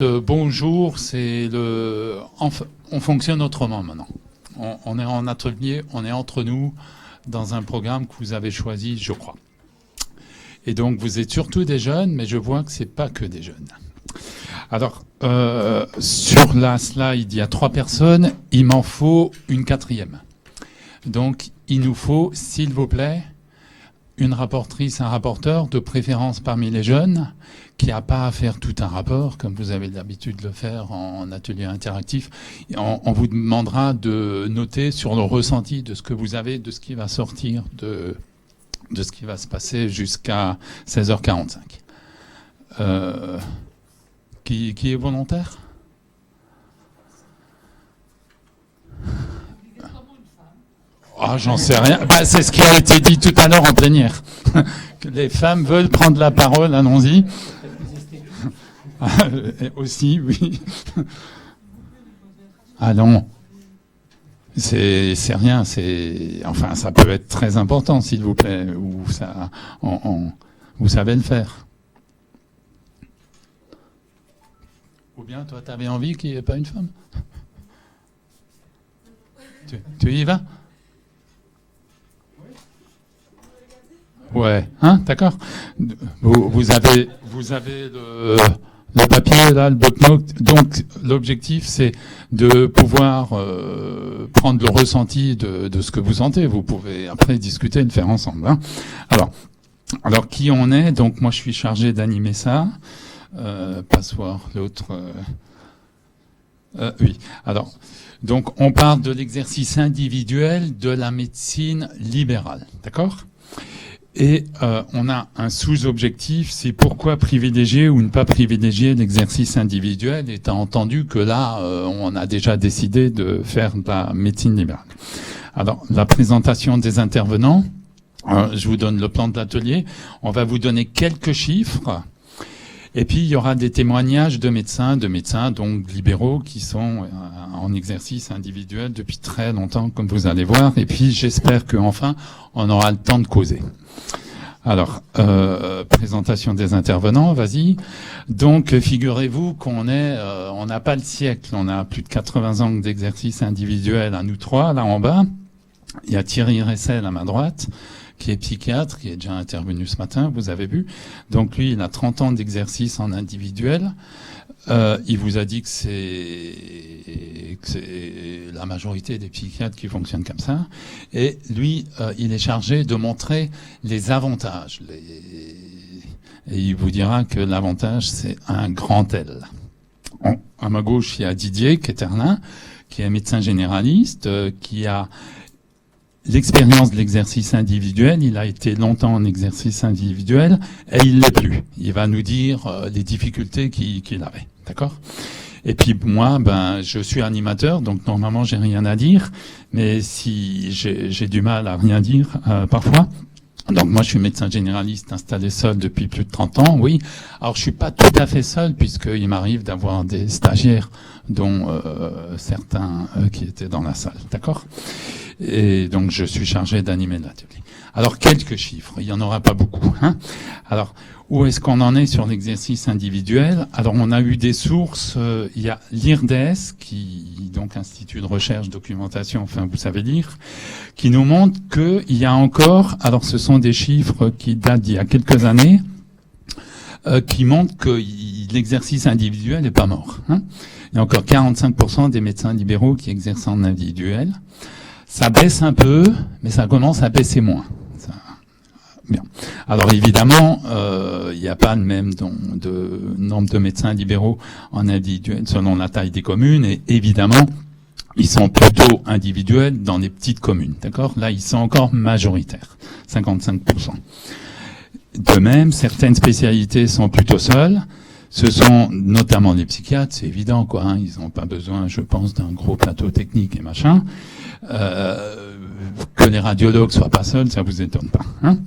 Bonjour, on fonctionne autrement maintenant. On est en atelier, on est entre nous dans un programme que vous avez choisi, je crois. Et donc vous êtes surtout des jeunes, mais je vois que c'est pas que des jeunes. Alors sur la slide, il y a 3 personnes, il m'en faut une 4e. Donc il nous faut, s'il vous plaît, une rapportrice, un rapporteur, de préférence parmi les jeunes, qui n'a pas à faire tout un rapport, comme vous avez l'habitude de le faire en atelier interactif. On vous demandera de noter sur le ressenti de ce que vous avez, de ce qui va sortir, de ce qui va se passer jusqu'à 16h45. Qui est volontaire ? Ah, j'en sais rien. Bah, c'est ce qui a été dit tout à l'heure en plénière. Les femmes veulent prendre la parole, allons-y. Aussi, oui. Ah non. C'est rien, enfin, ça peut être très important, s'il vous plaît, ou ça, vous savez le faire. Ou bien, toi, tu avais envie qu'il n'y ait pas une femme ? Tu y vas ? Ouais, hein, d'accord. Vous avez le papier là, le bloc-notes. Donc l'objectif c'est de pouvoir prendre le ressenti de ce que vous sentez. Vous pouvez après discuter et le faire ensemble. Hein. Alors qui on est ? Donc moi je suis chargé d'animer ça. Passoire, l'autre. Oui. Alors donc on parle de l'exercice individuel de la médecine libérale, d'accord ? Et on a un sous-objectif, c'est pourquoi privilégier ou ne pas privilégier l'exercice individuel, étant entendu que là, on a déjà décidé de faire de la médecine libérale. Alors, la présentation des intervenants, je vous donne le plan de l'atelier, on va vous donner quelques chiffres, et puis il y aura des témoignages de médecins donc libéraux, qui sont en exercice individuel depuis très longtemps, comme vous allez voir, et puis j'espère qu'enfin, on aura le temps de causer. Alors, présentation des intervenants, vas-y. Donc, figurez-vous qu'on on n'a pas le siècle, on a plus de 80 ans d'exercice individuel à nous 3, là en bas. Il y a Thierry Ressel à ma droite, qui est psychiatre, qui est déjà intervenu ce matin, vous avez vu. Donc lui, il a 30 ans d'exercice en individuel. Il vous a dit que c'est la majorité des psychiatres qui fonctionnent comme ça. Et lui, il est chargé de montrer les avantages. Et il vous dira que l'avantage, c'est un grand L. À ma gauche, il y a Didier Queterlin, qui est médecin généraliste, qui a l'expérience de l'exercice individuel. Il a été longtemps en exercice individuel et il l'est plus. Il va nous dire les difficultés qu'il avait. D'accord ? Et puis moi, je suis animateur, donc normalement j'ai rien à dire, mais si j'ai du mal à rien dire parfois. Donc moi je suis médecin généraliste installé seul depuis plus de 30 ans, oui. Alors je suis pas tout à fait seul puisqu'il m'arrive d'avoir des stagiaires dont certains qui étaient dans la salle, d'accord ? Et donc je suis chargé d'animer l'atelier. Alors quelques chiffres, il y en aura pas beaucoup, hein ? Alors où est-ce qu'on en est sur l'exercice individuel ? Alors on a eu des sources, il y a l'IRDES, qui donc Institut de recherche, documentation, enfin vous savez lire, qui nous montre qu'il y a encore, alors ce sont des chiffres qui datent d'il y a quelques années, qui montrent que l'exercice individuel n'est pas mort. Hein. Il y a encore 45% des médecins libéraux qui exercent en individuel. Ça baisse un peu, mais ça commence à baisser moins. Bien. Alors évidemment, il n'y a pas le même nombre de médecins libéraux en individuel selon la taille des communes, et évidemment, ils sont plutôt individuels dans les petites communes, d'accord ? Là, ils sont encore majoritaires, 55%. De même, certaines spécialités sont plutôt seules. Ce sont notamment les psychiatres, c'est évident, quoi. Hein, ils n'ont pas besoin, je pense, d'un gros plateau technique et machin. Que les radiologues soient pas seuls, ça vous étonne pas, hein ?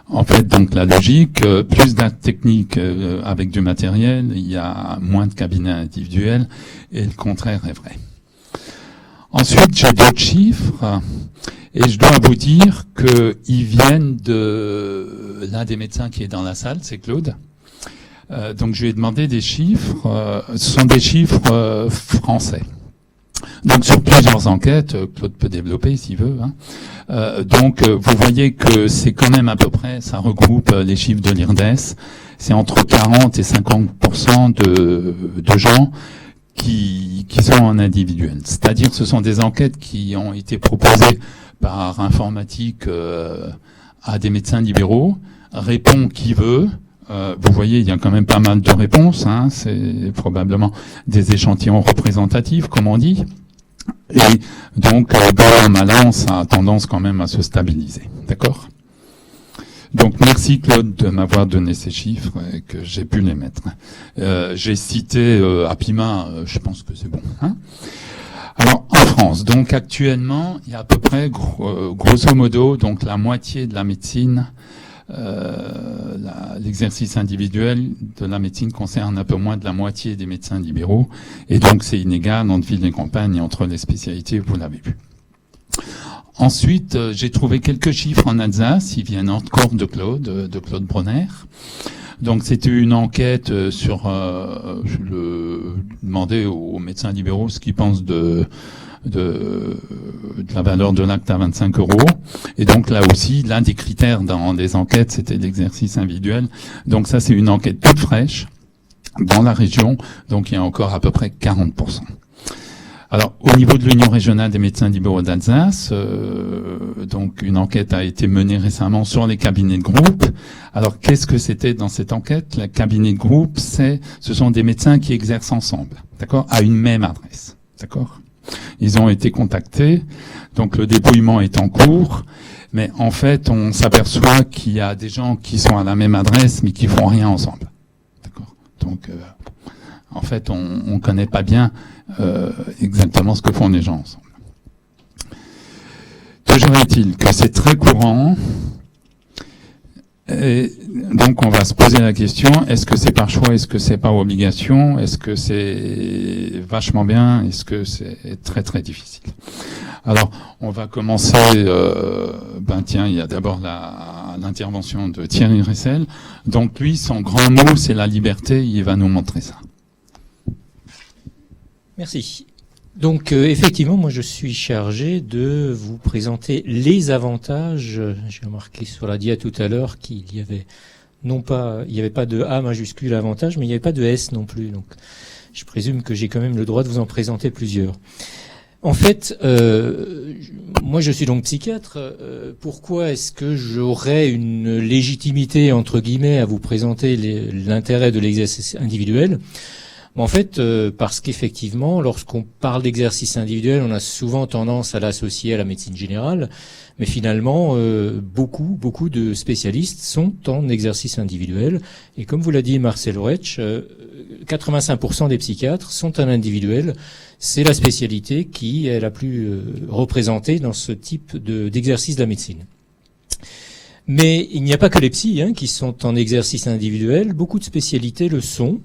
En fait, donc la logique, plus d'actes techniques avec du matériel, il y a moins de cabinets individuels, et le contraire est vrai. Ensuite, j'ai d'autres chiffres, et je dois vous dire qu'ils viennent de l'un des médecins qui est dans la salle, c'est Claude. Donc je lui ai demandé des chiffres, ce sont des chiffres français. Donc sur plusieurs enquêtes, Claude peut développer s'il veut. Donc vous voyez que c'est quand même à peu près, ça regroupe les chiffres de l'IRDES, c'est entre 40 et 50% de gens qui sont en individuel. C'est-à-dire ce sont des enquêtes qui ont été proposées par informatique à des médecins libéraux, répond qui veut. Vous voyez, il y a quand même pas mal de réponses, c'est probablement des échantillons représentatifs, comme on dit. Et donc, bon, malin, ça a tendance quand même à se stabiliser. D'accord ? Donc, merci Claude de m'avoir donné ces chiffres et que j'ai pu les mettre. J'ai cité Apima, je pense que c'est bon. Alors, en France, donc actuellement, il y a à peu près, grosso modo, donc la moitié de la médecine, l'exercice individuel de la médecine concerne un peu moins de la moitié des médecins libéraux, et donc c'est inégal entre ville et campagne et entre les spécialités, vous l'avez vu. Ensuite, j'ai trouvé quelques chiffres en Alsace, ils viennent encore de Claude Bronner. Donc c'était une enquête sur, je demandais aux médecins libéraux ce qu'ils pensent de la valeur de l'acte à 25 €. Et donc là aussi, l'un des critères dans les enquêtes, c'était l'exercice individuel. Donc ça, c'est une enquête toute fraîche dans la région. Donc il y a encore à peu près 40%. Alors, au niveau de l'Union régionale des médecins libéraux d'Alsace, donc une enquête a été menée récemment sur les cabinets de groupe. Alors, qu'est-ce que c'était dans cette enquête? Le cabinet de groupe, ce sont des médecins qui exercent ensemble, d'accord, à une même adresse, d'accord. Ils ont été contactés, donc le dépouillement est en cours, mais en fait, on s'aperçoit qu'il y a des gens qui sont à la même adresse, mais qui font rien ensemble, d'accord. Donc, en fait, on connaît pas bien exactement ce que font les gens ensemble. Toujours est-il que c'est très courant, et donc on va se poser la question, est-ce que c'est par choix, est-ce que c'est par obligation, est-ce que c'est vachement bien, est-ce que c'est très très difficile. Alors, on va commencer, tiens, il y a d'abord l'intervention de Thierry Ressel. Donc lui, son grand mot, c'est la liberté, il va nous montrer ça. Merci. Donc effectivement, moi je suis chargé de vous présenter les avantages. J'ai remarqué sur la dia tout à l'heure qu'il y avait il n'y avait pas de A majuscule avantage, mais il n'y avait pas de S non plus. Donc je présume que j'ai quand même le droit de vous en présenter plusieurs. En fait, moi je suis donc psychiatre. Pourquoi est-ce que j'aurais une légitimité entre guillemets à vous présenter l'intérêt de l'exercice individuel? En fait, parce qu'effectivement, lorsqu'on parle d'exercice individuel, on a souvent tendance à l'associer à la médecine générale, mais finalement, beaucoup de spécialistes sont en exercice individuel. Et comme vous l'a dit Marcel Oretsch, 85% des psychiatres sont en individuel. C'est la spécialité qui est la plus représentée dans ce type d'exercice de la médecine. Mais il n'y a pas que les psys qui sont en exercice individuel. Beaucoup de spécialités le sont.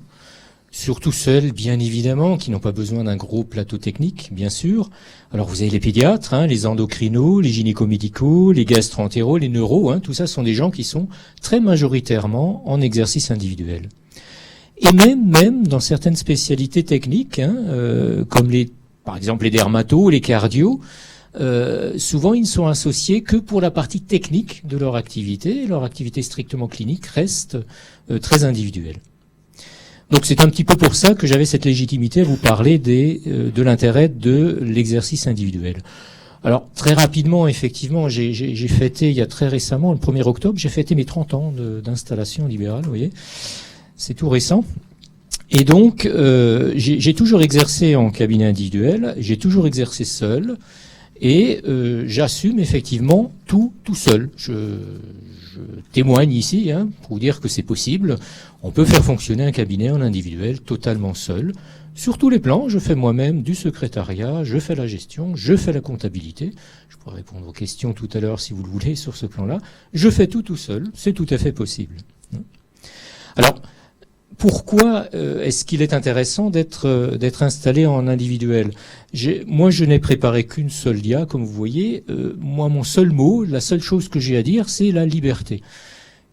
Surtout celles, bien évidemment, qui n'ont pas besoin d'un gros plateau technique, bien sûr. Alors vous avez les pédiatres, les endocrinos, les gynéco-médicaux, les gastro-entéraux, les neuros, tout ça sont des gens qui sont très majoritairement en exercice individuel. Et même dans certaines spécialités techniques, comme par exemple les dermatos, les cardios, souvent ils ne sont associés que pour la partie technique de leur activité. Leur activité strictement clinique reste très individuelle. Donc c'est un petit peu pour ça que j'avais cette légitimité à vous parler de l'intérêt de l'exercice individuel. Alors très rapidement, effectivement, j'ai fêté il y a très récemment, le 1er octobre, j'ai fêté mes 30 ans d'installation libérale, vous voyez, c'est tout récent. Et donc j'ai toujours exercé en cabinet individuel, j'ai toujours exercé seul, et j'assume effectivement tout seul. Je témoigne ici pour vous dire que c'est possible. On peut faire fonctionner un cabinet en individuel totalement seul. Sur tous les plans, je fais moi-même du secrétariat, je fais la gestion, je fais la comptabilité. Je pourrais répondre aux questions tout à l'heure si vous le voulez sur ce plan-là. Je fais tout seul, c'est tout à fait possible. Alors, pourquoi est-ce qu'il est intéressant d'être installé en individuel? Moi, je n'ai préparé qu'une seule dia, comme vous voyez. Moi, mon seul mot, la seule chose que j'ai à dire, c'est la liberté.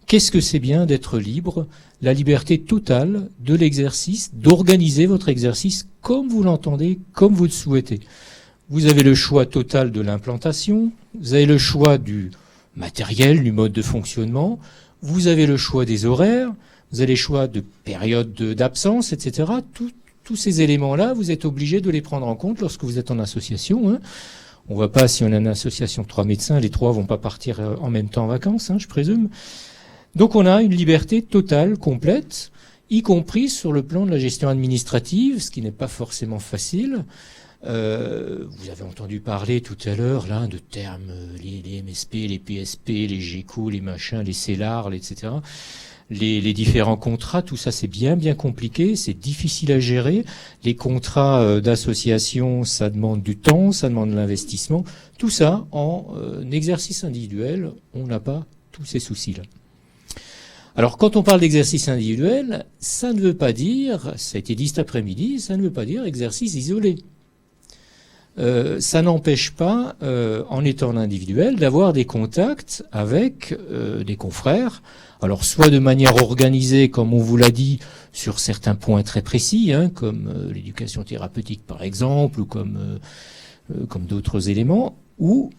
Qu'est-ce que c'est bien d'être libre? La liberté totale de l'exercice, d'organiser votre exercice comme vous l'entendez, comme vous le souhaitez. Vous avez le choix total de l'implantation, vous avez le choix du matériel, du mode de fonctionnement, vous avez le choix des horaires, vous avez le choix de périodes d'absence, etc. Tous ces éléments-là, vous êtes obligé de les prendre en compte lorsque vous êtes en association, hein. On ne va pas, si on a une association de 3 médecins, les 3 vont pas partir en même temps en vacances, hein, je présume. Donc on a une liberté totale, complète, y compris sur le plan de la gestion administrative, ce qui n'est pas forcément facile. Vous avez entendu parler tout à l'heure là de termes, les MSP, les PSP, les GECO, les machins, les CELAR, etc. Les différents contrats, tout ça c'est bien compliqué, c'est difficile à gérer. Les contrats d'association, ça demande du temps, ça demande de l'investissement. Tout ça, en exercice individuel, on n'a pas tous ces soucis-là. Alors quand on parle d'exercice individuel, ça ne veut pas dire, ça a été dit cet après-midi, ça ne veut pas dire exercice isolé. Ça n'empêche pas, en étant en individuel, d'avoir des contacts avec des confrères. Alors soit de manière organisée, comme on vous l'a dit, sur certains points très précis, hein, comme l'éducation thérapeutique par exemple, ou comme d'autres éléments, ou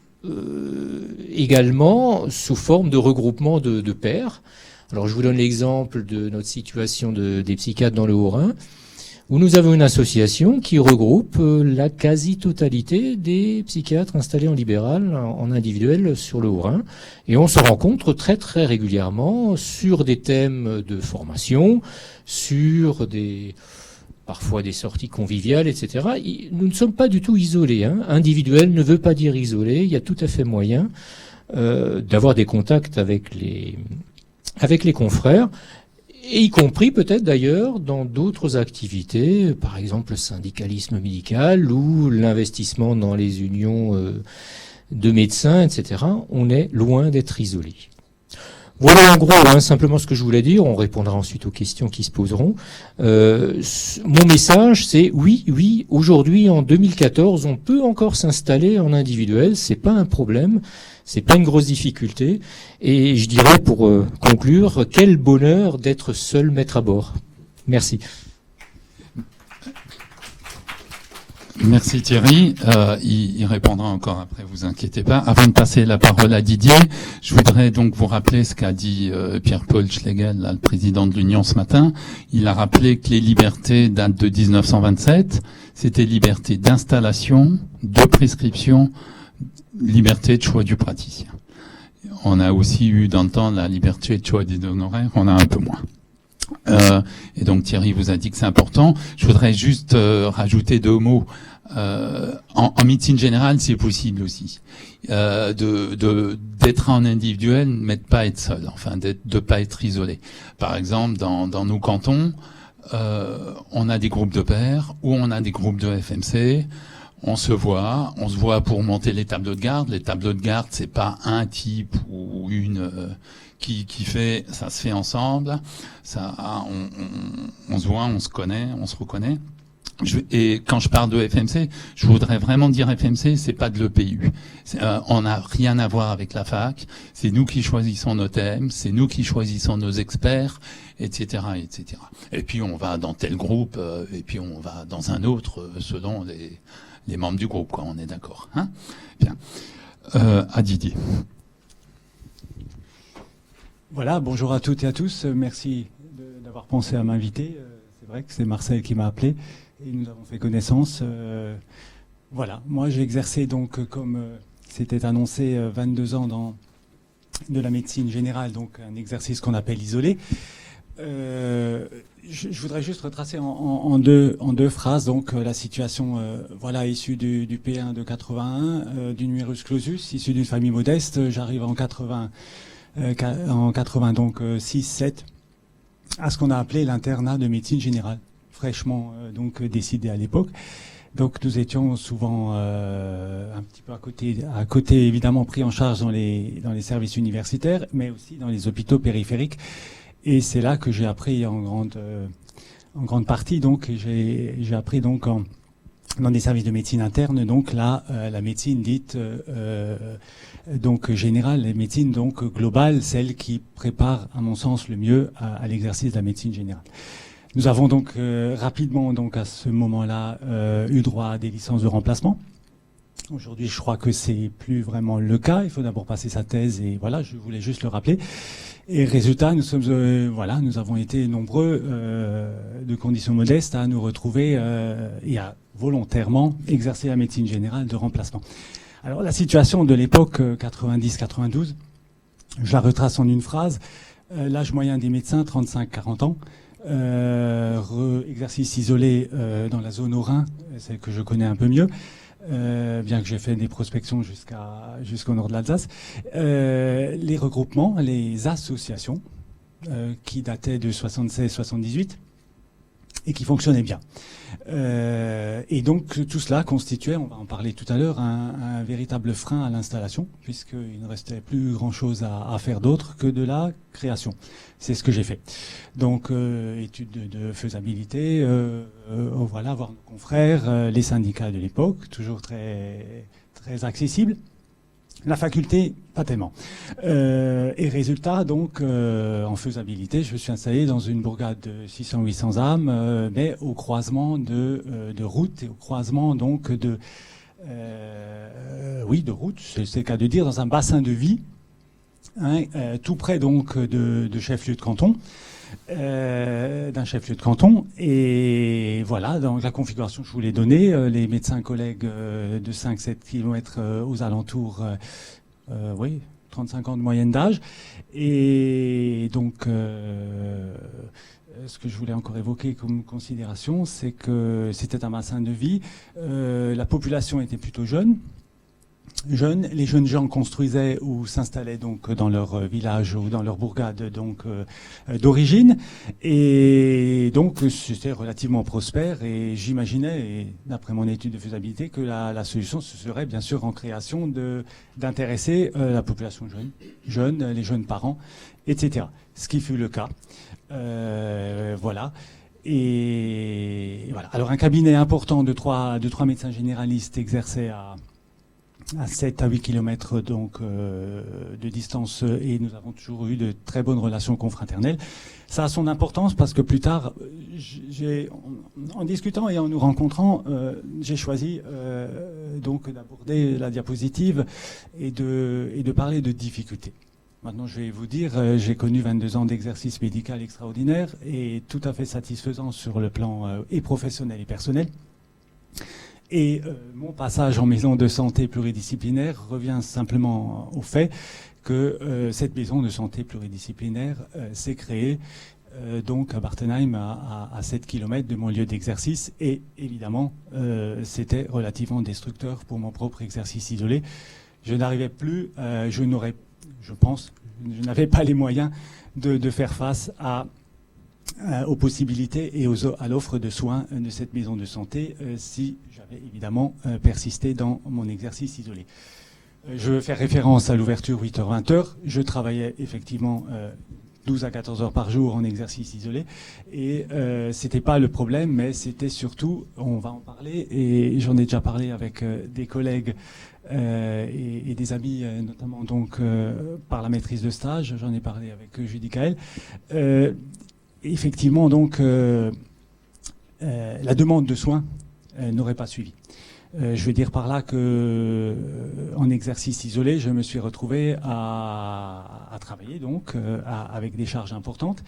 également sous forme de regroupement de pairs. Alors je vous donne l'exemple de notre situation des psychiatres dans le Haut-Rhin, où nous avons une association qui regroupe la quasi-totalité des psychiatres installés en libéral, en individuel sur le Haut-Rhin. Et on se rencontre très très régulièrement sur des thèmes de formation, sur parfois des sorties conviviales, etc. Nous ne sommes pas du tout isolés, hein. Individuel ne veut pas dire isolé, il y a tout à fait moyen d'avoir des contacts avec les confrères, et y compris peut-être d'ailleurs dans d'autres activités, par exemple le syndicalisme médical ou l'investissement dans les unions de médecins, etc. On est loin d'être isolé. Voilà en gros, hein, simplement ce que je voulais dire. On répondra ensuite aux questions qui se poseront. Mon message, c'est oui, aujourd'hui en 2014, on peut encore s'installer en individuel, c'est pas un problème. C'est pas une grosse difficulté. Et je dirais, pour conclure, quel bonheur d'être seul maître à bord. Merci. Merci Thierry. Il répondra encore après, vous inquiétez pas. Avant de passer la parole à Didier, je voudrais donc vous rappeler ce qu'a dit Pierre-Paul Schlegel, là, le président de l'Union ce matin. Il a rappelé que les libertés datent de 1927. C'était liberté d'installation, de prescription, liberté de choix du praticien. On a aussi eu dans le temps la liberté de choix des honoraires, on a un peu moins. Et donc Thierry vous a dit que c'est important. Je voudrais juste rajouter 2 mots. En médecine générale, c'est possible aussi d'être en individuel, mais de pas être seul, enfin de pas être isolé. Par exemple, dans nos cantons, on a des groupes de pairs ou on a des groupes de FMC. On se voit pour monter les tableaux de garde. Les tableaux de garde, c'est pas un type ou une qui fait, ça se fait ensemble. Ça, on se voit, on se connaît, on se reconnaît. Et quand je parle de FMC, je voudrais vraiment dire FMC, c'est pas de l'EPU. On n'a rien à voir avec la fac. C'est nous qui choisissons nos thèmes, c'est nous qui choisissons nos experts, etc., etc. Et puis on va dans tel groupe, et puis on va dans un autre, selon les membres du groupe, quoi. On est d'accord, hein? Bien. À Didier. Voilà, bonjour à toutes et à tous. Merci d'avoir pensé à m'inviter. C'est vrai que c'est Marcel qui m'a appelé et nous avons fait connaissance. Voilà, moi j'ai exercé donc, comme c'était annoncé, 22 ans de la médecine générale, donc un exercice qu'on appelle isolé. Je voudrais juste retracer en deux phrases donc la situation voilà, issue du P1 de 81, du numerus clausus, issu d'une famille modeste. J'arrive en 80 donc 6-7 à ce qu'on a appelé l'internat de médecine générale, fraîchement donc décidé à l'époque. Donc nous étions souvent un petit peu à côté évidemment pris en charge dans les services universitaires, mais aussi dans les hôpitaux périphériques. Et c'est là que j'ai appris en grande partie. Donc j'ai appris donc dans des services de médecine interne, donc là, la médecine dite donc générale, la médecine donc globale, celle qui prépare, à mon sens, le mieux à l'exercice de la médecine générale. Nous avons donc rapidement, donc à ce moment-là, eu droit à des licences de remplacement. Aujourd'hui, je crois que c'est plus vraiment le cas. Il faut d'abord passer sa thèse et voilà, je voulais juste le rappeler. Et résultat, nous sommes voilà, nous avons été nombreux de conditions modestes à nous retrouver et à volontairement exercer la médecine générale de remplacement. Alors la situation de l'époque 90-92, je la retrace en une phrase. L'âge moyen des médecins, 35-40 ans. Exercice isolé dans la zone au Rhin, celle que je connais un peu mieux. Bien que j'ai fait des prospections jusqu'au nord de l'Alsace, les regroupements, les associations qui dataient de 76-78 et qui fonctionnaient bien. Et donc tout cela constituait, on va en parler tout à l'heure, un véritable frein à l'installation, puisqu'il ne restait plus grand-chose à faire d'autre que de la création. C'est ce que j'ai fait. Donc études de faisabilité, voilà, voir nos confrères, les syndicats de l'époque, toujours très, très accessibles. La faculté, pas tellement. Et résultat, donc, en faisabilité, je me suis installé dans une bourgade de 600-800 âmes, mais au croisement de routes et au croisement donc de routes, c'est le cas de dire, dans un bassin de vie, hein, tout près donc de chef-lieu de canton. D'un chef-lieu de canton, et voilà, dans la configuration que je voulais donner, les médecins collègues de 5-7 km aux alentours, oui, 35 ans de moyenne d'âge, et donc ce que je voulais encore évoquer comme considération, c'est que c'était un bassin de vie, la population était plutôt jeune, les jeunes gens construisaient ou s'installaient donc dans leur village ou dans leur bourgade donc d'origine, et donc c'était relativement prospère, et j'imaginais, et d'après mon étude de faisabilité, que la solution ce serait bien sûr en création d'intéresser la population jeune, les jeunes parents, etc. Ce qui fut le cas. Voilà. Et voilà. Alors un cabinet important de trois médecins généralistes exerçait à 7 à 8 kilomètres donc de distance, et nous avons toujours eu de très bonnes relations confraternelles. Ça a son importance parce que plus tard, en discutant et en nous rencontrant, j'ai choisi donc d'aborder la diapositive et de parler de difficultés. Maintenant, je vais vous dire, j'ai connu 22 ans d'exercice médical extraordinaire et tout à fait satisfaisant sur le plan et professionnel et personnel. Et mon passage en maison de santé pluridisciplinaire revient simplement au fait que cette maison de santé pluridisciplinaire s'est créée donc à Bartenheim, à 7 km de mon lieu d'exercice, et évidemment c'était relativement destructeur pour mon propre exercice isolé. Je n'arrivais plus, je n'avais pas les moyens de faire face aux possibilités et à l'offre de soins de cette maison de santé si j'avais évidemment persisté dans mon exercice isolé. Je veux faire référence à l'ouverture 8h-20h. Je travaillais effectivement 12 à 14 heures par jour en exercice isolé, et c'était pas le problème, mais c'était surtout, on va en parler, et j'en ai déjà parlé avec des collègues et des amis, notamment donc par la maîtrise de stage, j'en ai parlé avec Judy Kael. Effectivement, donc, la demande de soins n'aurait pas suivi. Je veux dire par là que, en exercice isolé, je me suis retrouvé à travailler donc avec des charges importantes,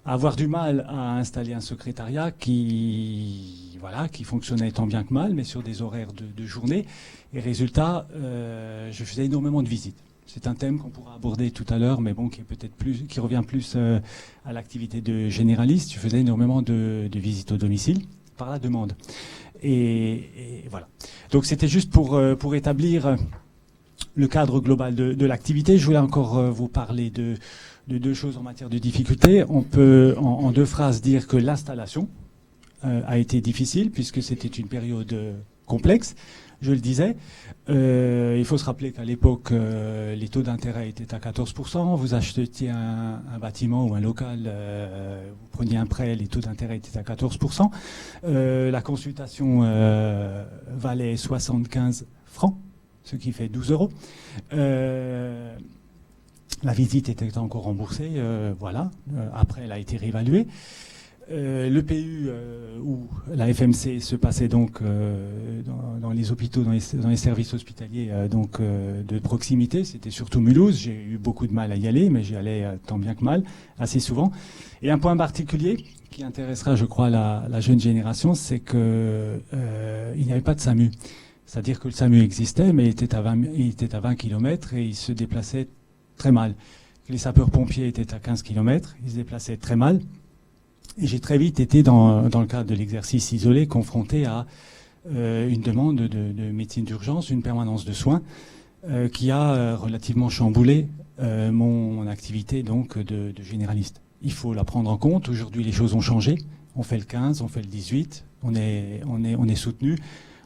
à avoir du mal à installer un secrétariat qui fonctionnait tant bien que mal, mais sur des horaires de journée. Et résultat, je faisais énormément de visites. C'est un thème qu'on pourra aborder tout à l'heure, mais bon, qui revient plus à l'activité de généraliste. Je faisais énormément de visites au domicile par la demande. Et voilà. Donc c'était juste pour établir le cadre global de l'activité. Je voulais encore vous parler de deux choses en matière de difficulté. On peut en deux phrases dire que l'installation a été difficile, puisque c'était une période complexe, je le disais. Il faut se rappeler qu'à l'époque, les taux d'intérêt étaient à 14%. Vous achetiez un bâtiment ou un local, vous preniez un prêt, les taux d'intérêt étaient à 14%. La consultation valait 75 francs, ce qui fait 12 euros. La visite était encore remboursée, voilà. Après, elle a été réévaluée. Le PU ou la FMC se passait donc dans les hôpitaux, dans les services hospitaliers de proximité. C'était surtout Mulhouse. J'ai eu beaucoup de mal à y aller, mais j'y allais tant bien que mal, assez souvent. Et un point particulier qui intéressera, je crois, la jeune génération, c'est que il n'y avait pas de SAMU. C'est-à-dire que le SAMU existait, mais il était à 20 km et il se déplaçait très mal. Les sapeurs-pompiers étaient à 15 km, ils se déplaçaient très mal. Et j'ai très vite été, dans le cadre de l'exercice isolé, confronté à une demande de médecine d'urgence, une permanence de soins, qui a relativement chamboulé mon activité donc de généraliste. Il faut la prendre en compte. Aujourd'hui, les choses ont changé. On fait le 15, on fait le 18, on est soutenu.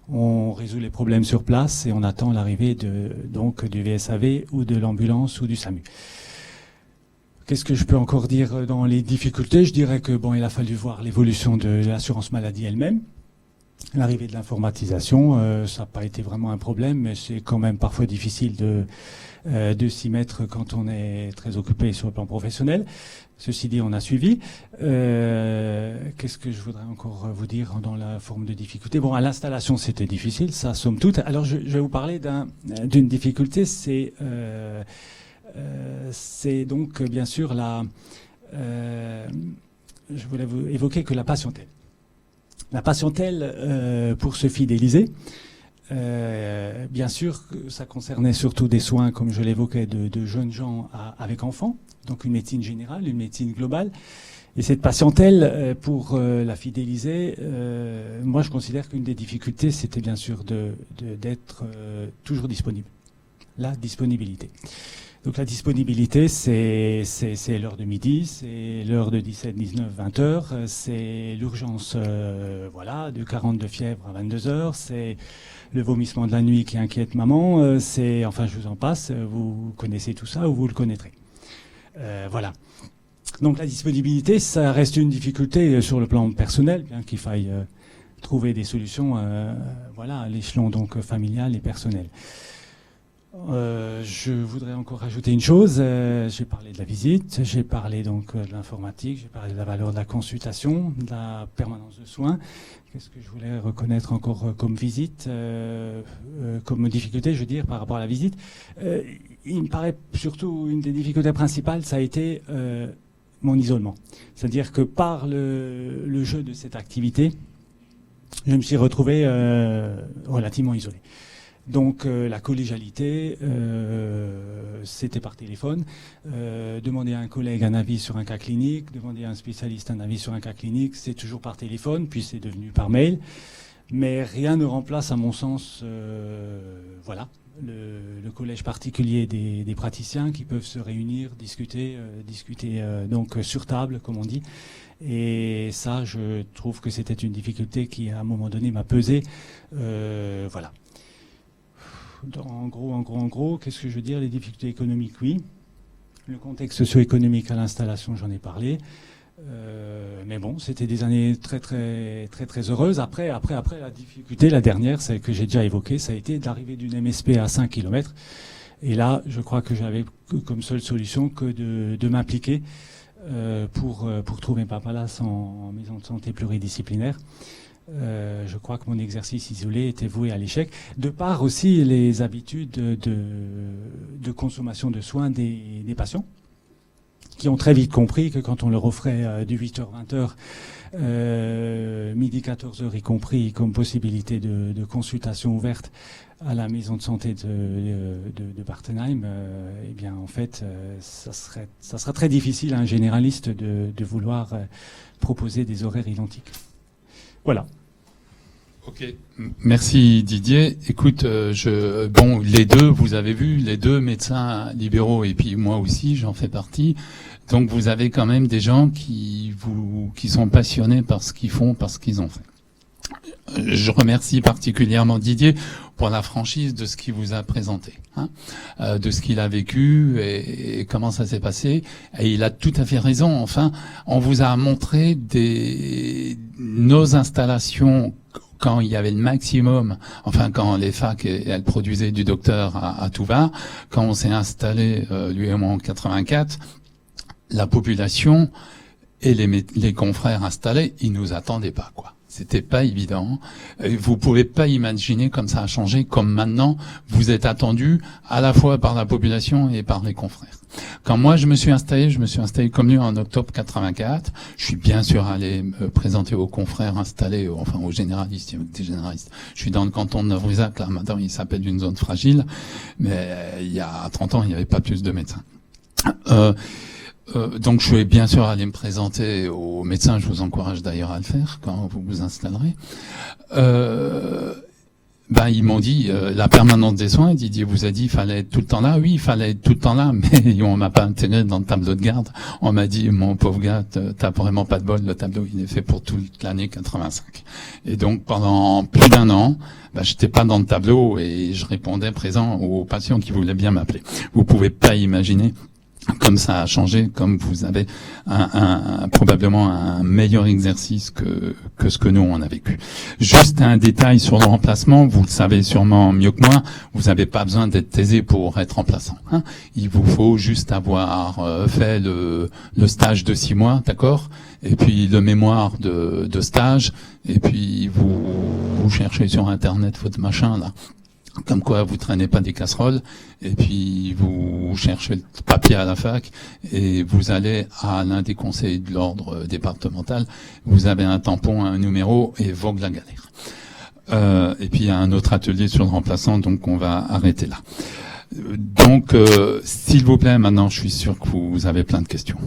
On résout les problèmes sur place et on attend l'arrivée du VSAV ou de l'ambulance ou du SAMU. Qu'est-ce que je peux encore dire dans les difficultés? Je dirais que il a fallu voir l'évolution de l'assurance maladie elle-même. L'arrivée de l'informatisation, ça n'a pas été vraiment un problème, mais c'est quand même parfois difficile de s'y mettre quand on est très occupé sur le plan professionnel. Ceci dit, on a suivi. Qu'est-ce que je voudrais encore vous dire dans la forme de difficulté? À l'installation, c'était difficile, ça, somme toute. Alors, je vais vous parler d'une difficulté, c'est donc, bien sûr, je voulais vous évoquer que la patientèle. La patientèle, pour se fidéliser, bien sûr, ça concernait surtout des soins, comme je l'évoquais, de jeunes gens avec enfants, donc une médecine générale, une médecine globale. Et cette patientèle, pour la fidéliser, moi je considère qu'une des difficultés, c'était bien sûr d'être toujours disponible. La disponibilité. Donc la disponibilité, c'est l'heure de midi, c'est l'heure de 17, 19, 20 heures, c'est l'urgence de 42 fièvre à 22 heures, c'est le vomissement de la nuit qui inquiète maman, je vous en passe, vous connaissez tout ça ou vous le connaîtrez. Voilà. Donc la disponibilité, ça reste une difficulté sur le plan personnel, bien qu'il faille trouver des solutions à l'échelon donc familial et personnel. Je voudrais encore ajouter une chose. J'ai parlé de la visite, j'ai parlé donc de l'informatique, j'ai parlé de la valeur de la consultation, de la permanence de soins. Qu'est-ce que je voulais reconnaître encore comme visite, comme difficulté, je veux dire, par rapport à la visite? Il me paraît surtout une des difficultés principales, ça a été mon isolement. C'est-à-dire que par le jeu de cette activité, je me suis retrouvé relativement isolé. Donc la collégialité, c'était par téléphone. Demander à un collègue un avis sur un cas clinique, demander à un spécialiste un avis sur un cas clinique, c'est toujours par téléphone, puis c'est devenu par mail. Mais rien ne remplace, à mon sens, le collège particulier des praticiens qui peuvent se réunir, discuter donc sur table, comme on dit. Et ça, je trouve que c'était une difficulté qui, à un moment donné, m'a pesé. Voilà. En gros, qu'est-ce que je veux dire? Les difficultés économiques, oui. Le contexte socio-économique à l'installation, j'en ai parlé. Mais bon, c'était des années très, très, très, très heureuses. Après, la difficulté, la dernière, celle que j'ai déjà évoquée, ça a été d'arriver d'une MSP à 5 km. Et là, je crois que j'avais comme seule solution que de m'impliquer pour trouver ma place en maison de santé pluridisciplinaire. Je crois que mon exercice isolé était voué à l'échec, de par aussi les habitudes de consommation de soins des patients, qui ont très vite compris que quand on leur offrait du 8h, 20h, midi 14h y compris, comme possibilité de consultation ouverte à la maison de santé de Bartenheim, eh bien en fait, ça sera très difficile à un généraliste de vouloir proposer des horaires identiques. Voilà. Ok, merci Didier. Écoute, les deux, vous avez vu, les deux médecins libéraux et puis moi aussi, j'en fais partie. Donc vous avez quand même des gens qui sont passionnés par ce qu'ils font, par ce qu'ils ont fait. je remercie particulièrement Didier pour la franchise de ce qu'il vous a présenté, de ce qu'il a vécu et comment ça s'est passé. Et il a tout à fait raison. Enfin, on vous a montré nos installations quand il y avait le maximum, enfin quand les facs elles produisaient du docteur à tout va, quand on s'est installé lui et moi en 84, la population et les confrères installés, ils nous attendaient pas, quoi. C'était pas évident. Vous pouvez pas imaginer comme ça a changé, comme maintenant vous êtes attendu à la fois par la population et par les confrères. Quand moi je me suis installé comme lui en octobre 84. Je suis bien sûr allé me présenter aux confrères installés, enfin aux généralistes, des généralistes. Je suis dans le canton de Neuvrisac, là maintenant il s'appelle une zone fragile, mais il y a 30 ans il n'y avait pas plus de médecins. Donc je vais bien sûr aller me présenter aux médecins, je vous encourage d'ailleurs à le faire quand vous vous installerez. Ils m'ont dit la permanence des soins, Didier vous a dit il fallait être tout le temps là. Oui, il fallait être tout le temps là, mais on m'a pas intégré dans le tableau de garde. On m'a dit mon pauvre gars, t'as vraiment pas de bol, le tableau il est fait pour toute l'année 85. Et donc pendant plus d'un an, j'étais pas dans le tableau et je répondais présent aux patients qui voulaient bien m'appeler. Vous pouvez pas imaginer comme ça a changé, comme vous avez probablement un meilleur exercice que ce que nous on a vécu. Juste un détail sur le remplacement, vous le savez sûrement mieux que moi, vous n'avez pas besoin d'être thésé pour être remplaçant. Il vous faut juste avoir fait le stage de 6 mois, d'accord, et puis le mémoire de stage, et puis vous cherchez sur internet votre machin là. Comme quoi vous traînez pas des casseroles, et puis vous cherchez le papier à la fac et vous allez à l'un des conseils de l'ordre départemental, vous avez un tampon, un numéro et vogue la galère. Et puis il y a un autre atelier sur le remplaçant, donc on va arrêter là. Donc s'il vous plaît, maintenant je suis sûr que vous avez plein de questions.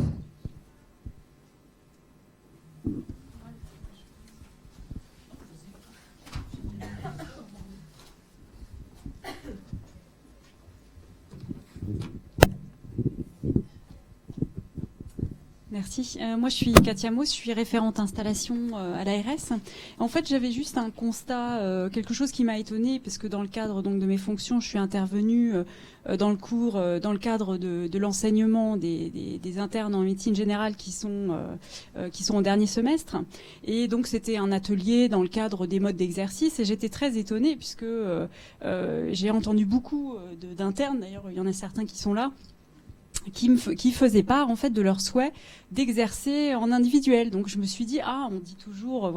Merci. Moi, je suis Katia Mauss, je suis référente installation à l'ARS. En fait, j'avais juste un constat, quelque chose qui m'a étonnée, parce que dans le cadre donc de mes fonctions, je suis intervenue dans le cadre de l'enseignement des internes en médecine générale qui sont au dernier semestre. Et donc, c'était un atelier dans le cadre des modes d'exercice, et j'étais très étonnée puisque j'ai entendu beaucoup d'internes, d'ailleurs, il y en a certains qui sont là, qui faisaient part en fait de leur souhait d'exercer en individuel. Donc je me suis dit on dit toujours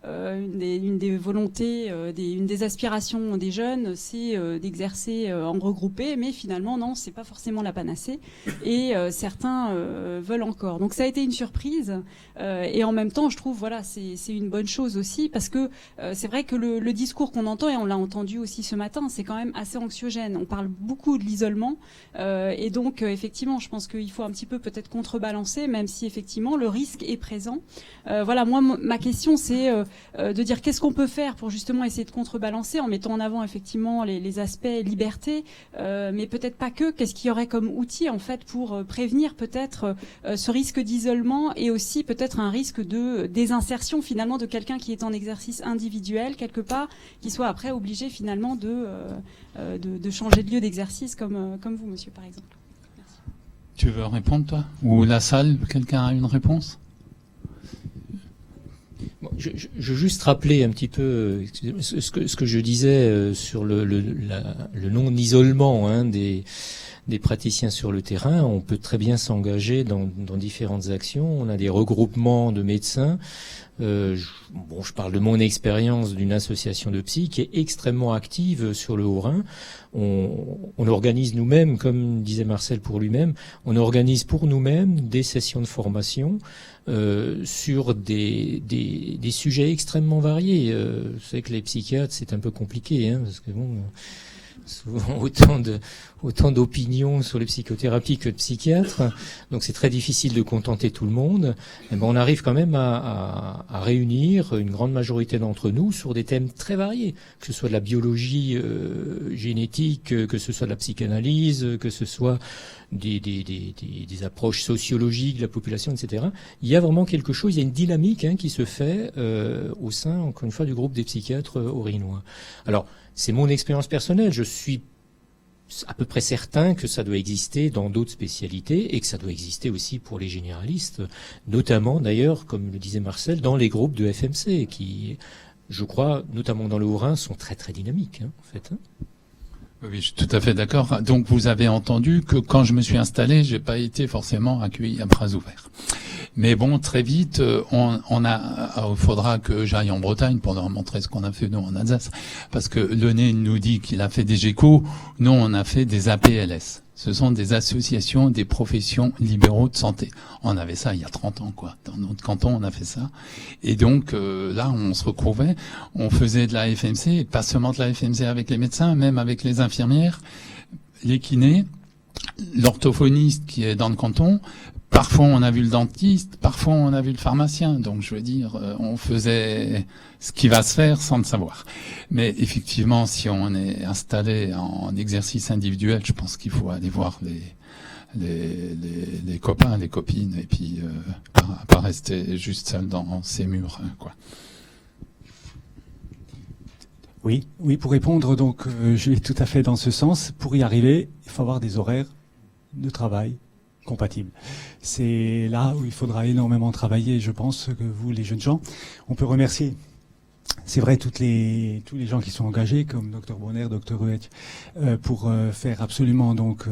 une des volontés, une des aspirations des jeunes, c'est d'exercer en regroupé, mais finalement non, c'est pas forcément la panacée et certains veulent encore. Donc ça a été une surprise et en même temps je trouve c'est une bonne chose aussi parce que c'est vrai que le discours qu'on entend et on l'a entendu aussi ce matin, c'est quand même assez anxiogène. On parle beaucoup de l'isolement et donc effectivement je pense qu'il faut un petit peu peut-être contrebalancer, même si effectivement le risque est présent. Moi ma question c'est de dire qu'est-ce qu'on peut faire pour justement essayer de contrebalancer en mettant en avant effectivement les aspects liberté, mais peut-être pas que. Qu'est-ce qu'il y aurait comme outil en fait pour prévenir peut-être ce risque d'isolement et aussi peut-être un risque de désinsertion finalement de quelqu'un qui est en exercice individuel quelque part, qui soit après obligé finalement de changer de lieu d'exercice comme vous monsieur par exemple. Tu veux répondre, toi? Ou la salle, quelqu'un a une réponse? Bon, je veux juste rappeler un petit peu ce que je disais sur le non-isolement des praticiens sur le terrain. On peut très bien s'engager dans différentes actions. On a des regroupements de médecins. Je parle de mon expérience d'une association de psy qui est extrêmement active sur le Haut-Rhin. On organise nous-mêmes, comme disait Marcel pour lui-même, on organise pour nous-mêmes des sessions de formation sur des sujets extrêmement variés. Vous savez que les psychiatres, c'est un peu compliqué, parce que bon... souvent autant d'opinions sur les psychothérapies que de psychiatres, donc c'est très difficile de contenter tout le monde. Et ben on arrive quand même à réunir une grande majorité d'entre nous sur des thèmes très variés, que ce soit de la biologie génétique, que ce soit de la psychanalyse, que ce soit des approches sociologiques de la population, etc. Il y a vraiment quelque chose, il y a une dynamique qui se fait au sein, encore une fois, du groupe des psychiatres orinois. Alors, c'est mon expérience personnelle, je suis à peu près certain que ça doit exister dans d'autres spécialités et que ça doit exister aussi pour les généralistes, notamment d'ailleurs, comme le disait Marcel, dans les groupes de FMC qui, je crois, notamment dans le Haut-Rhin, sont très très dynamiques en fait. Oui, je suis tout à fait d'accord. Donc, vous avez entendu que quand je me suis installé, j'ai pas été forcément accueilli à bras ouverts. Mais bon, très vite, faudra que j'aille en Bretagne pour leur montrer ce qu'on a fait nous en Alsace, parce que le nez nous dit qu'il a fait des GECO, nous on a fait des APLS. Ce sont des associations des professions libéraux de santé. On avait ça il y a 30 ans, quoi. Dans notre canton, on a fait ça. Et donc, là, on se retrouvait, on faisait de la FMC, et pas seulement de la FMC avec les médecins, même avec les infirmières, les kinés, l'orthophoniste qui est dans le canton. Parfois, on a vu le dentiste, parfois, on a vu le pharmacien. Donc, je veux dire, on faisait ce qui va se faire sans le savoir. Mais effectivement, si on est installé en exercice individuel, je pense qu'il faut aller voir les copains, les copines, et puis pas rester juste seul dans ses murs, quoi. Oui, pour répondre, donc, je vais tout à fait dans ce sens. Pour y arriver, il faut avoir des horaires de travail compatibles. C'est là où il faudra énormément travailler, je pense, que vous, les jeunes gens. On peut remercier, c'est vrai, tous les gens qui sont engagés, comme Dr Bonner, Dr Ruech, pour faire absolument, donc,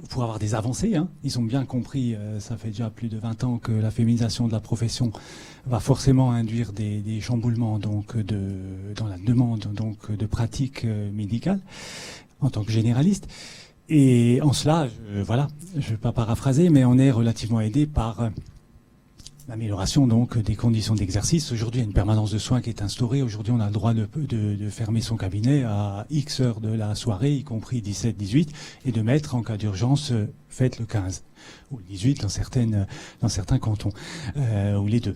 pour avoir des avancées. Ils ont bien compris, ça fait déjà plus de 20 ans, que la féminisation de la profession va forcément induire des chamboulements, donc, dans la demande, donc, de pratiques médicales, en tant que généraliste. Et en cela, je ne vais pas paraphraser, mais on est relativement aidé par l'amélioration donc des conditions d'exercice. Aujourd'hui, il y a une permanence de soins qui est instaurée. Aujourd'hui, on a le droit de fermer son cabinet à X heures de la soirée, y compris 17, 18, et de mettre, en cas d'urgence, faites le 15 ou le 18 dans certains cantons, ou les deux.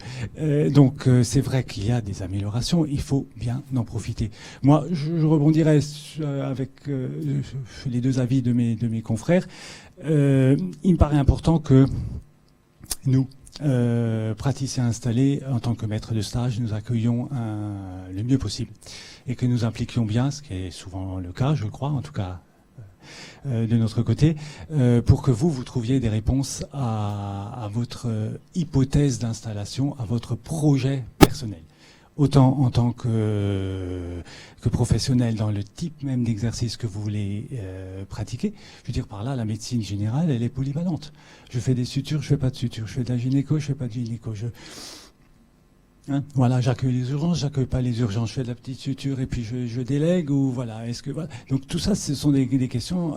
Donc, c'est vrai qu'il y a des améliorations. Il faut bien en profiter. Moi, je rebondirai avec les deux avis de mes confrères. Il me paraît important que nous, praticiens installés, en tant que maîtres de stage, nous accueillons le mieux possible et que nous impliquions bien, ce qui est souvent le cas, je crois, en tout cas de notre côté, pour que vous trouviez des réponses à votre hypothèse d'installation, à votre projet personnel. Autant en tant que professionnel dans le type même d'exercice que vous voulez pratiquer. Je veux dire par là, la médecine générale, elle est polyvalente. Je fais des sutures, je fais pas de sutures. Je fais de la gynéco, je fais pas de gynéco. Voilà, j'accueille les urgences, j'accueille pas les urgences, je fais de la petite suture et puis je délègue ou voilà. Donc tout ça, ce sont des questions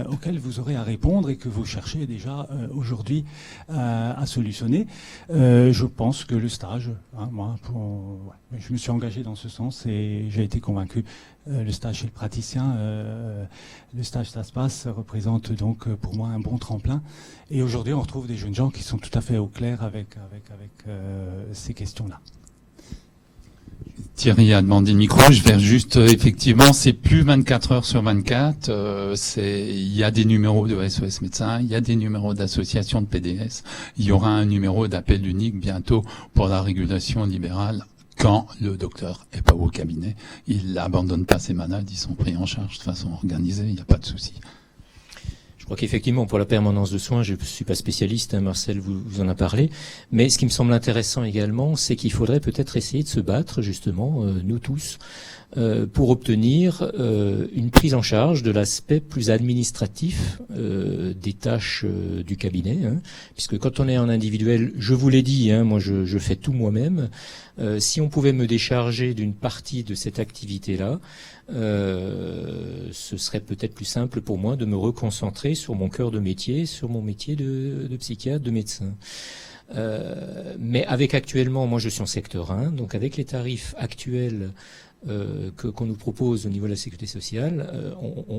auxquelles vous aurez à répondre et que vous cherchez déjà aujourd'hui à solutionner. Je pense que le stage, je me suis engagé dans ce sens et j'ai été convaincu. Le stage chez le praticien, le stage SASPAS représente donc pour moi un bon tremplin. Et aujourd'hui, on retrouve des jeunes gens qui sont tout à fait au clair avec ces questions-là. Thierry a demandé le micro. Je vais juste, effectivement, c'est plus 24 heures sur 24. Il y a des numéros de SOS médecins, il y a des numéros d'associations de PDS. Il y aura un numéro d'appel unique bientôt pour la régulation libérale. Quand le docteur est pas au cabinet, il n'abandonne pas ses malades, ils sont pris en charge de façon organisée, il n'y a pas de souci. Je crois qu'effectivement, pour la permanence de soins, je ne suis pas spécialiste, Marcel vous en a parlé, mais ce qui me semble intéressant également, c'est qu'il faudrait peut-être essayer de se battre, justement, nous tous, pour obtenir une prise en charge de l'aspect plus administratif des tâches du cabinet, puisque quand on est en individuel, je vous l'ai dit, moi je fais tout moi-même. Si on pouvait me décharger d'une partie de cette activité-là, ce serait peut-être plus simple pour moi de me reconcentrer sur mon cœur de métier, sur mon métier de psychiatre, de médecin. Mais avec actuellement, moi je suis en secteur 1, donc avec les tarifs actuels qu'on nous propose au niveau de la sécurité sociale,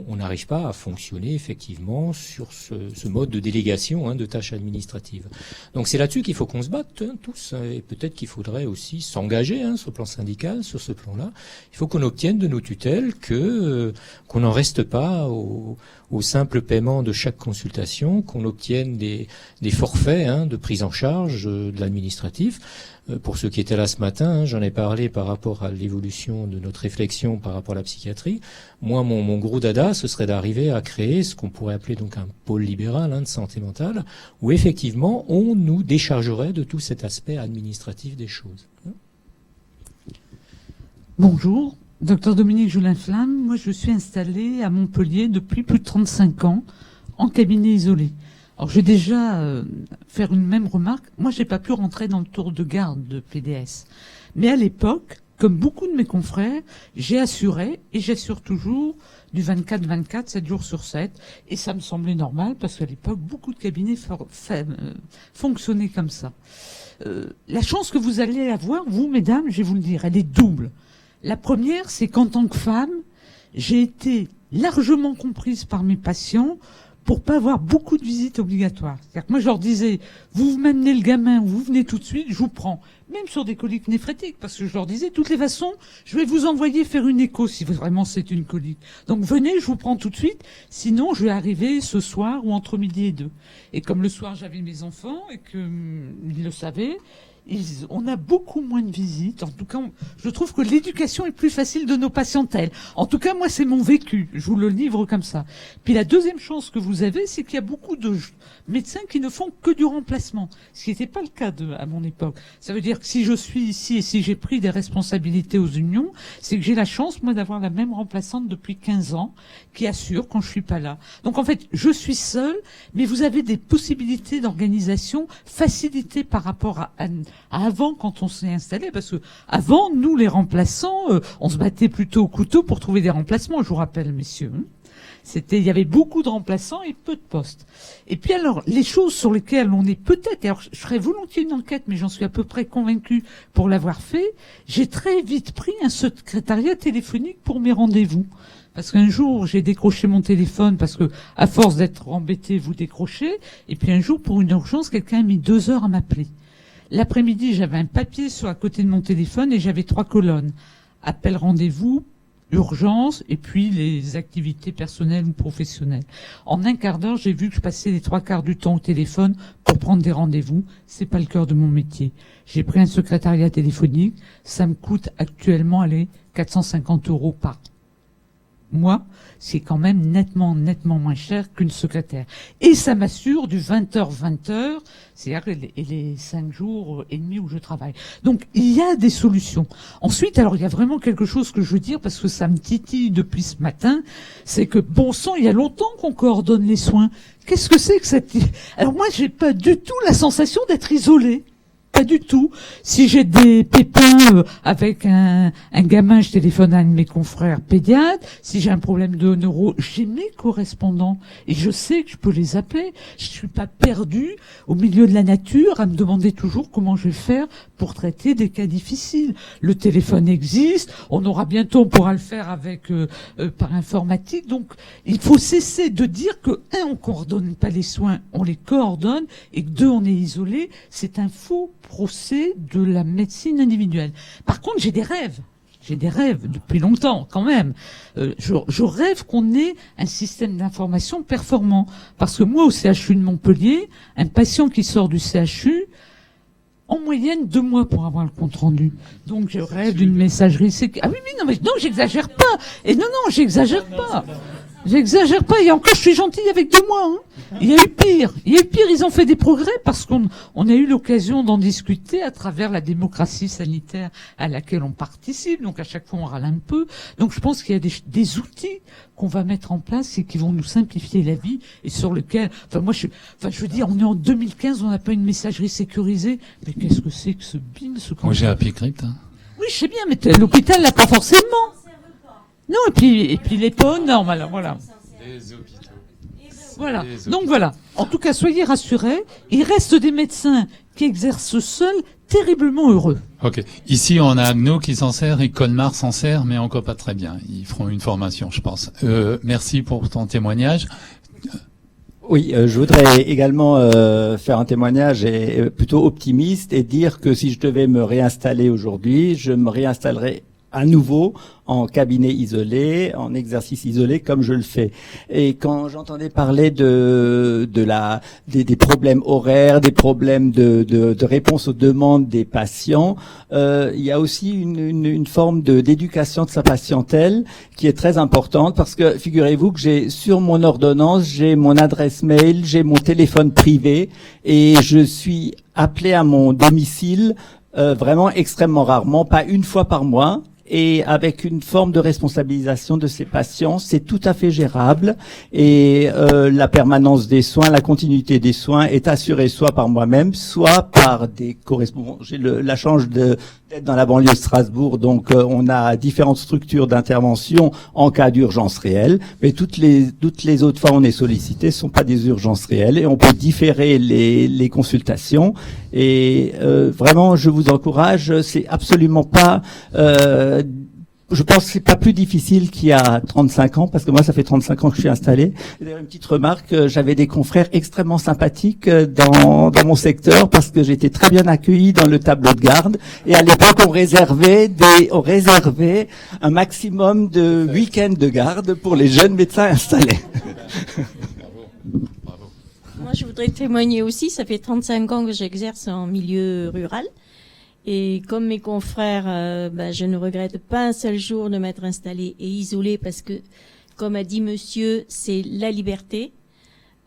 on n'arrive pas à fonctionner effectivement sur ce mode de délégation de tâches administratives. Donc c'est là-dessus qu'il faut qu'on se batte tous, et peut-être qu'il faudrait aussi s'engager sur le plan syndical, sur ce plan-là. Il faut qu'on obtienne de nos tutelles qu'on n'en reste pas au simple paiement de chaque consultation, qu'on obtienne des forfaits de prise en charge de l'administratif. Pour ceux qui étaient là ce matin, j'en ai parlé par rapport à l'évolution de notre réflexion par rapport à la psychiatrie. Moi, mon gros dada, ce serait d'arriver à créer ce qu'on pourrait appeler donc un pôle libéral de santé mentale, où effectivement on nous déchargerait de tout cet aspect administratif des choses. Bonjour, Dr Dominique Joulin-Flamme. Moi, je suis installée à Montpellier depuis plus de 35 ans en cabinet isolé. Alors, je vais déjà faire une même remarque. Moi, j'ai pas pu rentrer dans le tour de garde de PDS. Mais à l'époque, comme beaucoup de mes confrères, j'ai assuré, et j'assure toujours, du 24-24, 7 jours sur 7. Et ça me semblait normal, parce qu'à l'époque, beaucoup de cabinets fonctionnaient comme ça. La chance que vous allez avoir, vous, mesdames, je vais vous le dire, elle est double. La première, c'est qu'en tant que femme, j'ai été largement comprise par mes patients pour pas avoir beaucoup de visites obligatoires. C'est-à-dire que moi, je leur disais, vous m'amenez le gamin, vous venez tout de suite, je vous prends. Même sur des coliques néphrétiques, parce que je leur disais, de toutes les façons, je vais vous envoyer faire une écho si vraiment c'est une colique. Donc venez, je vous prends tout de suite, sinon je vais arriver ce soir ou entre midi et 2. Et comme le soir j'avais mes enfants et qu'ils le savaient, on a beaucoup moins de visites. En tout cas, je trouve que l'éducation est plus facile de nos patientèles. En tout cas, moi, c'est mon vécu. Je vous le livre comme ça. Puis la deuxième chance que vous avez, c'est qu'il y a beaucoup de médecins qui ne font que du remplacement, ce qui n'était pas le cas à mon époque. Ça veut dire que si je suis ici et si j'ai pris des responsabilités aux unions, c'est que j'ai la chance, moi, d'avoir la même remplaçante depuis 15 ans qui assure quand je suis pas là. Donc, en fait, je suis seule, mais vous avez des possibilités d'organisation facilitées par rapport à avant, quand on s'est installé, parce que avant, nous, les remplaçants, on se battait plutôt au couteau pour trouver des remplacements, je vous rappelle, messieurs. Il y avait beaucoup de remplaçants et peu de postes. Et puis alors, les choses sur lesquelles on est peut-être, alors je ferais volontiers une enquête, mais j'en suis à peu près convaincue pour l'avoir fait, j'ai très vite pris un secrétariat téléphonique pour mes rendez-vous. Parce qu'un jour, j'ai décroché mon téléphone parce que, à force d'être embêté, vous décrochez. Et puis un jour, pour une urgence, quelqu'un a mis 2 heures à m'appeler. L'après-midi, j'avais un papier sur à côté de mon téléphone et j'avais 3 colonnes. Appel, rendez-vous, urgence et puis les activités personnelles ou professionnelles. En un quart d'heure, j'ai vu que je passais les 3/4 du temps au téléphone pour prendre des rendez-vous. C'est pas le cœur de mon métier. J'ai pris un secrétariat téléphonique. Ça me coûte actuellement, 450 € par mois. C'est quand même nettement moins cher qu'une secrétaire. Et ça m'assure du 20h, c'est-à-dire les 5 jours et demi où je travaille. Donc, il y a des solutions. Ensuite, alors, il y a vraiment quelque chose que je veux dire, parce que ça me titille depuis ce matin, c'est que, bon sang, il y a longtemps qu'on coordonne les soins. Qu'est-ce que c'est que cette... Alors moi, j'ai pas du tout la sensation d'être isolée. Pas du tout. Si j'ai des pépins avec un gamin, je téléphone à un de mes confrères pédiatres. Si j'ai un problème de neuro, j'ai mes correspondants et je sais que je peux les appeler. Je suis pas perdue au milieu de la nature à me demander toujours comment je vais faire pour traiter des cas difficiles. Le téléphone existe. On pourra le faire avec par informatique. Donc, il faut cesser de dire que on coordonne pas les soins, on les coordonne, et que 2, on est isolé. C'est un faux procès de la médecine individuelle. Par contre, j'ai des rêves. J'ai des rêves depuis longtemps, quand même. Je rêve qu'on ait un système d'information performant. Parce que moi, au CHU de Montpellier, un patient qui sort du CHU, en moyenne 2 mois pour avoir le compte rendu. Donc je rêve d'une messagerie. Ah oui, non, j'exagère pas. Et non, j'exagère pas. J'exagère pas. Et encore, je suis gentille avec 2 mois. Il y a eu pire. Ils ont fait des progrès parce qu'on a eu l'occasion d'en discuter à travers la démocratie sanitaire à laquelle on participe. Donc à chaque fois, on râle un peu. Donc je pense qu'il y a des outils qu'on va mettre en place et qui vont nous simplifier la vie et sur lesquels, je veux dire, on est en 2015, on n'a pas une messagerie sécurisée. Mais qu'est-ce que c'est que ce BIM, Moi, j'ai Apicrypt. Oui, je sais bien, mais l'hôpital l'a pas forcément. Non, et puis les pas aux normes, alors voilà. Les hôpitaux. Voilà. Donc voilà. En tout cas, soyez rassurés. Il reste des médecins qui exercent seuls, terriblement heureux. Ok. Ici, on a Agno qui s'en sert et Colmar s'en sert, mais encore pas très bien. Ils feront une formation, je pense. Merci pour ton témoignage. Oui, je voudrais également faire un témoignage plutôt optimiste et dire que si je devais me réinstaller aujourd'hui, je me réinstallerais à nouveau en cabinet isolé, en exercice isolé, comme je le fais. Et quand j'entendais parler des problèmes horaires, des problèmes de réponse aux demandes des patients, il y a aussi une forme d'éducation de sa patientèle qui est très importante, parce que figurez-vous que j'ai sur mon ordonnance, j'ai mon adresse mail, j'ai mon téléphone privé, et je suis appelé à mon domicile vraiment extrêmement rarement, pas une fois par mois. Et avec une forme de responsabilisation de ces patients, c'est tout à fait gérable. Et la permanence des soins, la continuité des soins est assurée soit par moi-même, soit par des correspondants. J'ai la chance d'être dans la banlieue de Strasbourg, donc on a différentes structures d'intervention en cas d'urgence réelle. Mais toutes les autres fois où on est sollicité, ce sont pas des urgences réelles et on peut différer les consultations. Et vraiment, je vous encourage. C'est absolument pas. Je pense que c'est pas plus difficile qu'il y a 35 ans, parce que moi, ça fait 35 ans que je suis installé. Et d'ailleurs, une petite remarque, j'avais des confrères extrêmement sympathiques dans mon secteur, parce que j'étais très bien accueilli dans le tableau de garde. Et à l'époque, on réservait un maximum de week-ends de garde pour les jeunes médecins installés. Bravo. Moi, je voudrais témoigner aussi. Ça fait 35 ans que j'exerce en milieu rural. Et comme mes confrères, je ne regrette pas un seul jour de m'être installée et isolée, parce que, comme a dit monsieur, c'est la liberté.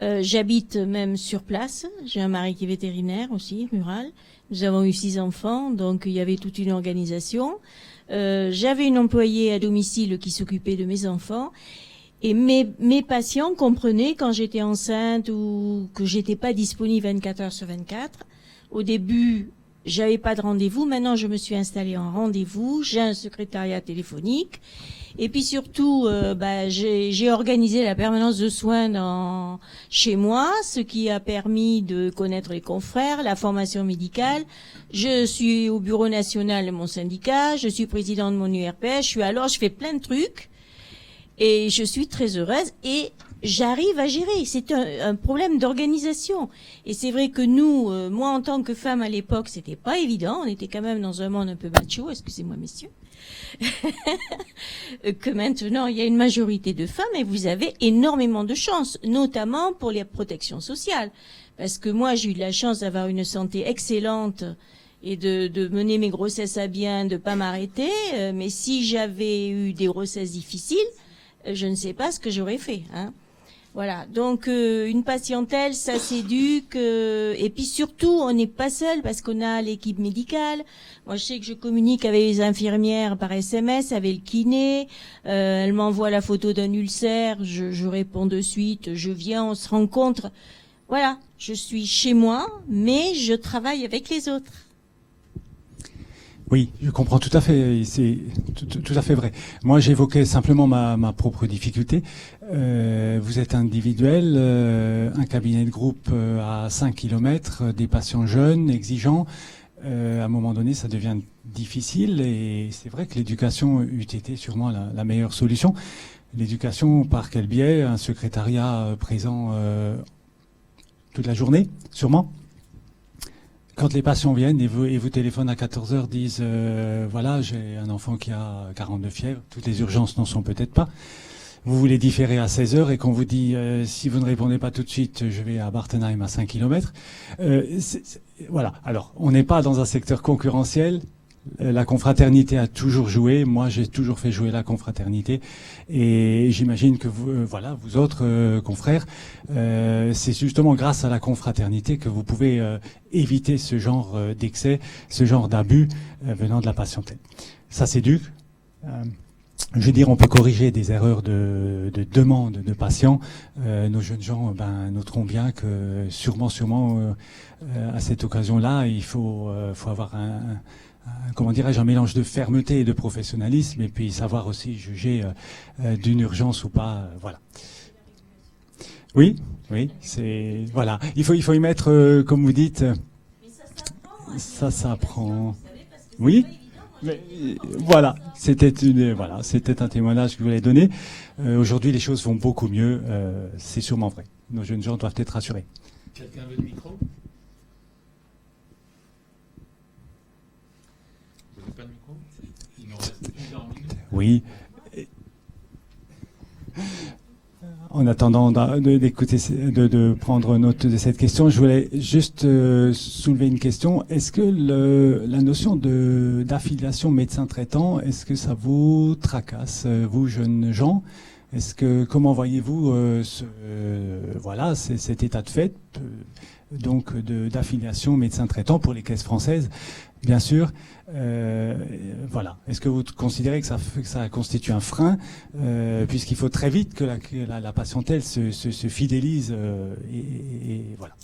J'habite même sur place. J'ai un mari qui est vétérinaire aussi, rural. Nous avons eu 6 enfants, donc il y avait toute une organisation. J'avais une employée à domicile qui s'occupait de mes enfants. Et mes patients comprenaient quand j'étais enceinte ou que j'étais pas disponible 24 heures sur 24. Au début, j'avais pas de rendez-vous. Maintenant, je me suis installée en rendez-vous. J'ai un secrétariat téléphonique. Et puis surtout, j'ai organisé la permanence de soins chez moi, ce qui a permis de connaître les confrères, la formation médicale. Je suis au bureau national de mon syndicat. Je suis président de mon URPS. Je fais plein de trucs. Et je suis très heureuse. Et j'arrive à gérer. C'est un problème d'organisation. Et c'est vrai que nous, moi en tant que femme à l'époque, c'était pas évident. On était quand même dans un monde un peu macho, excusez-moi messieurs. Que maintenant, il y a une majorité de femmes et vous avez énormément de chance, notamment pour les protections sociales. Parce que moi, j'ai eu de la chance d'avoir une santé excellente et de mener mes grossesses à bien, de pas m'arrêter. Mais si j'avais eu des grossesses difficiles, je ne sais pas ce que j'aurais fait, hein. Voilà, donc une patientèle, ça s'éduque, et puis surtout, on n'est pas seul parce qu'on a l'équipe médicale. Moi, je sais que je communique avec les infirmières par SMS, avec le kiné. Elle m'envoie la photo d'un ulcère, je réponds de suite, je viens, on se rencontre. Voilà, je suis chez moi, mais je travaille avec les autres. Oui, je comprends tout à fait, c'est tout à fait vrai. Moi, j'évoquais simplement ma propre difficulté. Vous êtes individuel, un cabinet de groupe à 5 km, des patients jeunes, exigeants. À un moment donné, ça devient difficile et c'est vrai que l'éducation eût été sûrement la meilleure solution. L'éducation, par quel biais? Un secrétariat présent toute la journée, sûrement. Quand les patients viennent et vous téléphonent à 14h, disent voilà, j'ai un enfant qui a 42 fièvres, toutes les urgences n'en sont peut-être pas. Vous voulez différer à 16h et qu'on vous dit si vous ne répondez pas tout de suite, je vais à Bartenheim à 5 km. Voilà. Alors, on n'est pas dans un secteur concurrentiel. La confraternité a toujours joué. Moi, j'ai toujours fait jouer la confraternité. Et j'imagine que vous autres confrères, c'est justement grâce à la confraternité que vous pouvez éviter ce genre d'excès, ce genre d'abus venant de la patientèle. Ça s'éduque. Je veux dire, on peut corriger des erreurs de demande de patients. Nos jeunes gens noteront bien que sûrement, à cette occasion-là, il faut avoir un mélange de fermeté et de professionnalisme, et puis savoir aussi juger d'une urgence ou pas. Voilà. Oui, c'est voilà. Il faut y mettre, comme vous dites. ça prend. Oui. Mais, voilà, c'était un témoignage que je voulais donner. Aujourd'hui, les choses vont beaucoup mieux. C'est sûrement vrai. Nos jeunes gens doivent être rassurés. Quelqu'un veut le micro? Vous n'avez pas de micro? Il nous reste plusieurs minutes. Oui. En attendant d'écouter, de prendre note de cette question, je voulais juste soulever une question. Est-ce que la notion d'affiliation médecin traitant, est-ce que ça vous tracasse, vous jeunes gens? Comment voyez-vous cet état de fait, donc d'affiliation médecin traitant pour les caisses françaises, bien sûr. Est-ce que vous considérez que ça constitue un frein, puisqu'il faut très vite que la patientèle se fidélise et voilà.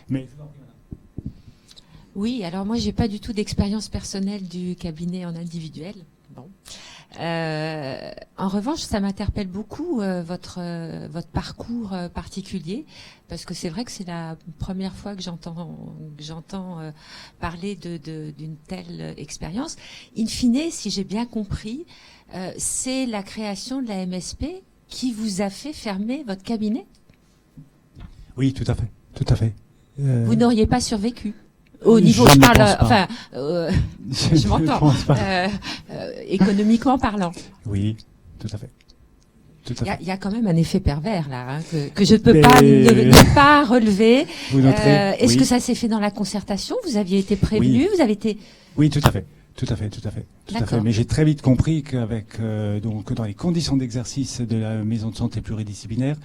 Mais oui, alors moi j'ai pas du tout d'expérience personnelle du cabinet en individuel. Bon. En revanche, ça m'interpelle beaucoup votre parcours particulier, parce que c'est vrai que c'est la première fois que j'entends parler d'une telle expérience. In fine, si j'ai bien compris, c'est la création de la MSP qui vous a fait fermer votre cabinet? Oui, tout à fait, tout à fait. Vous n'auriez pas survécu? Au niveau, je m'entends, économiquement parlant. Oui, tout à fait. Il y a quand même un effet pervers là, que je ne peux pas ne pas relever. Est-ce que ça s'est fait dans la concertation? Vous aviez été prévenu? Oui. Vous avez été... Oui, tout à fait. Tout à fait. Mais j'ai très vite compris qu'avec dans les conditions d'exercice de la maison de santé pluridisciplinaire,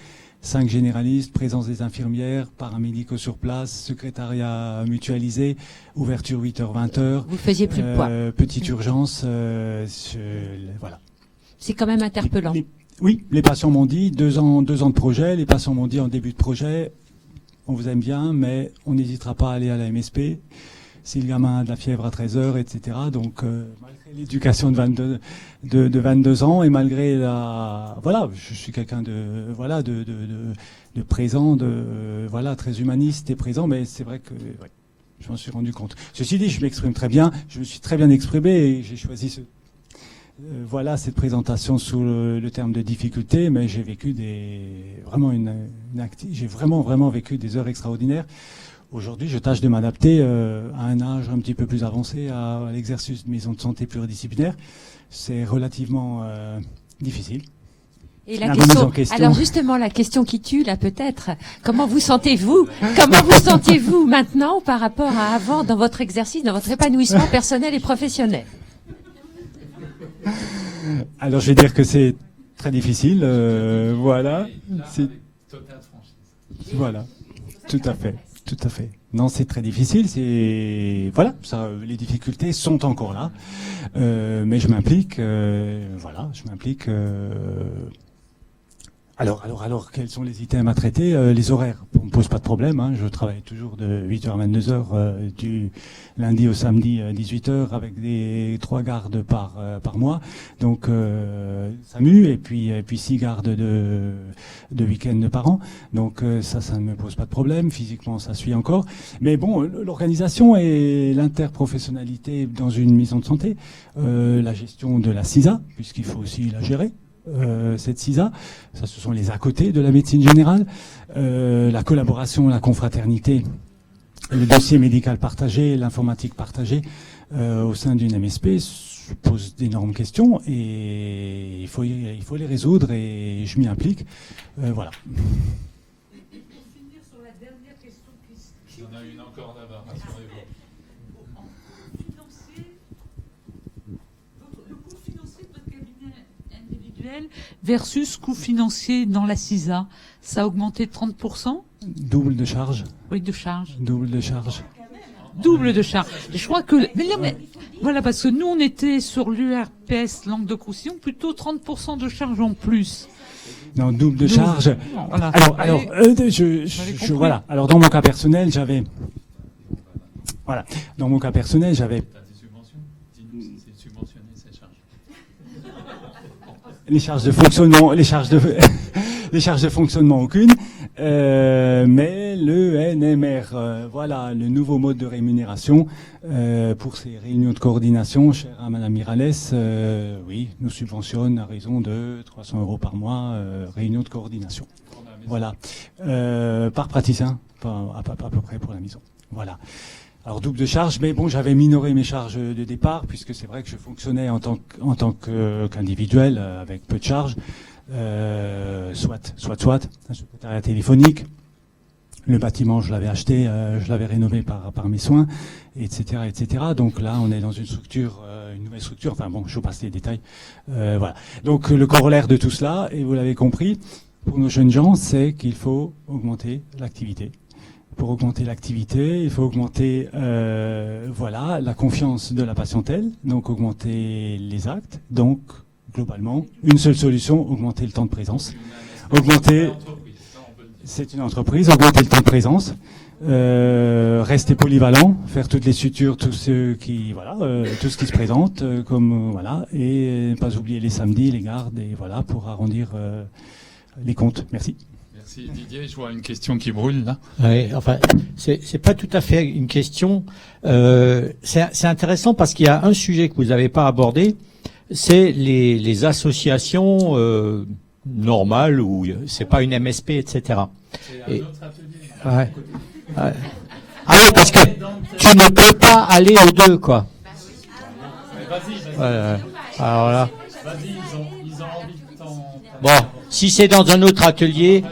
5 généralistes, présence des infirmières, paramédicaux sur place, secrétariat mutualisé, ouverture 8h, 20h. Vous faisiez plus de poids. Petite urgence, voilà. C'est quand même interpellant. Oui, les patients m'ont dit 2 ans de projet. Les patients m'ont dit en début de projet, on vous aime bien, mais on n'hésitera pas à aller à la MSP. Si le gamin a de la fièvre à 13h, etc. Donc, malgré l'éducation de 22 ans et malgré je suis quelqu'un de présent, très humaniste et présent, mais c'est vrai que, je m'en suis rendu compte. Ceci dit, je m'exprime très bien, je me suis très bien exprimé et j'ai choisi cette présentation sous le terme de difficulté, mais j'ai vécu j'ai vraiment vécu des heures extraordinaires. Aujourd'hui, je tâche de m'adapter à un âge un petit peu plus avancé à l'exercice de maison de santé pluridisciplinaire. C'est relativement difficile. Et la question, alors justement, la question qui tue là peut-être, comment vous sentez-vous maintenant par rapport à avant dans votre exercice, dans votre épanouissement personnel et professionnel? Alors je vais dire que c'est très difficile, voilà. C'est voilà, tout à fait. Non, c'est très difficile. Les difficultés sont encore là, mais je m'implique. Alors, quels sont les items à traiter? Les horaires, on me pose pas de problème. Hein. Je travaille toujours de 8h à 22h du lundi au samedi 18h avec des 3 gardes par mois. Donc SAMU et puis 6 gardes de week-end par an. Donc ça ne me pose pas de problème. Physiquement, ça suit encore. Mais bon, l'organisation et l'interprofessionnalité dans une maison de santé, la gestion de la CISA, puisqu'il faut aussi la gérer. Cette CISA, ça ce sont les à côté de la médecine générale, la collaboration, la confraternité, le dossier médical partagé, l'informatique partagée au sein d'une MSP pose d'énormes questions et il faut les résoudre et je m'y implique. Voilà. Et pour finir sur la dernière question, il y en a une encore là-bas, rassurez-vous. Le coût financier de votre cabinet individuel versus coût financier dans la CISA, ça a augmenté de 30%? Double de charge. Oui, de charge. Double de charge. Double de charge. Je crois que... voilà, parce que nous, on était sur l'URPS Langue de Roussillon, plutôt 30% de charge en plus. Non, double de charge. Voilà. Voilà. Alors, dans mon cas personnel, j'avais... Dans mon cas personnel, j'avais... Les charges de fonctionnement, les charges de fonctionnement aucune. mais le NMR, voilà, le nouveau mode de rémunération pour ces réunions de coordination, chère à Madame Miralles, oui, nous subventionne à raison de 300 € par mois, réunions de coordination. Voilà, par praticien, à peu près pour la maison. Voilà. Alors double de charge, mais bon, j'avais minoré mes charges de départ puisque c'est vrai que je fonctionnais en tant qu'individuel avec peu de charges, soit un secrétariat téléphonique. Le bâtiment, je l'avais acheté, je l'avais rénové par mes soins, etc., etc. Donc là, on est dans une structure, une nouvelle structure. Enfin bon, je vous passe les détails. Voilà. Donc le corollaire de tout cela, et vous l'avez compris, pour nos jeunes gens, c'est qu'il faut augmenter l'activité. Pour augmenter l'activité, il faut augmenter voilà, la confiance de la patientèle, donc augmenter les actes. Donc, globalement, une seule solution, augmenter le temps de présence. C'est une entreprise, augmenter le temps de présence. Rester polyvalent, faire toutes les sutures, tout ce qui se présente, voilà, et pas oublier les samedis, les gardes, et voilà, pour arrondir les comptes. Merci. Merci Didier, je vois une question qui brûle là. Oui, enfin, c'est pas tout à fait une question. C'est intéressant parce qu'il y a un sujet que vous n'avez pas abordé, c'est les associations normales où c'est pas une MSP, etc. C'est un autre atelier. Ouais. Ouais. Ah oui, parce que tu ne peux pas aller aux deux, quoi. Vas-y. Ouais. Alors là. Vas-y, ils ont envie de t'en... Bon, si c'est dans un autre atelier,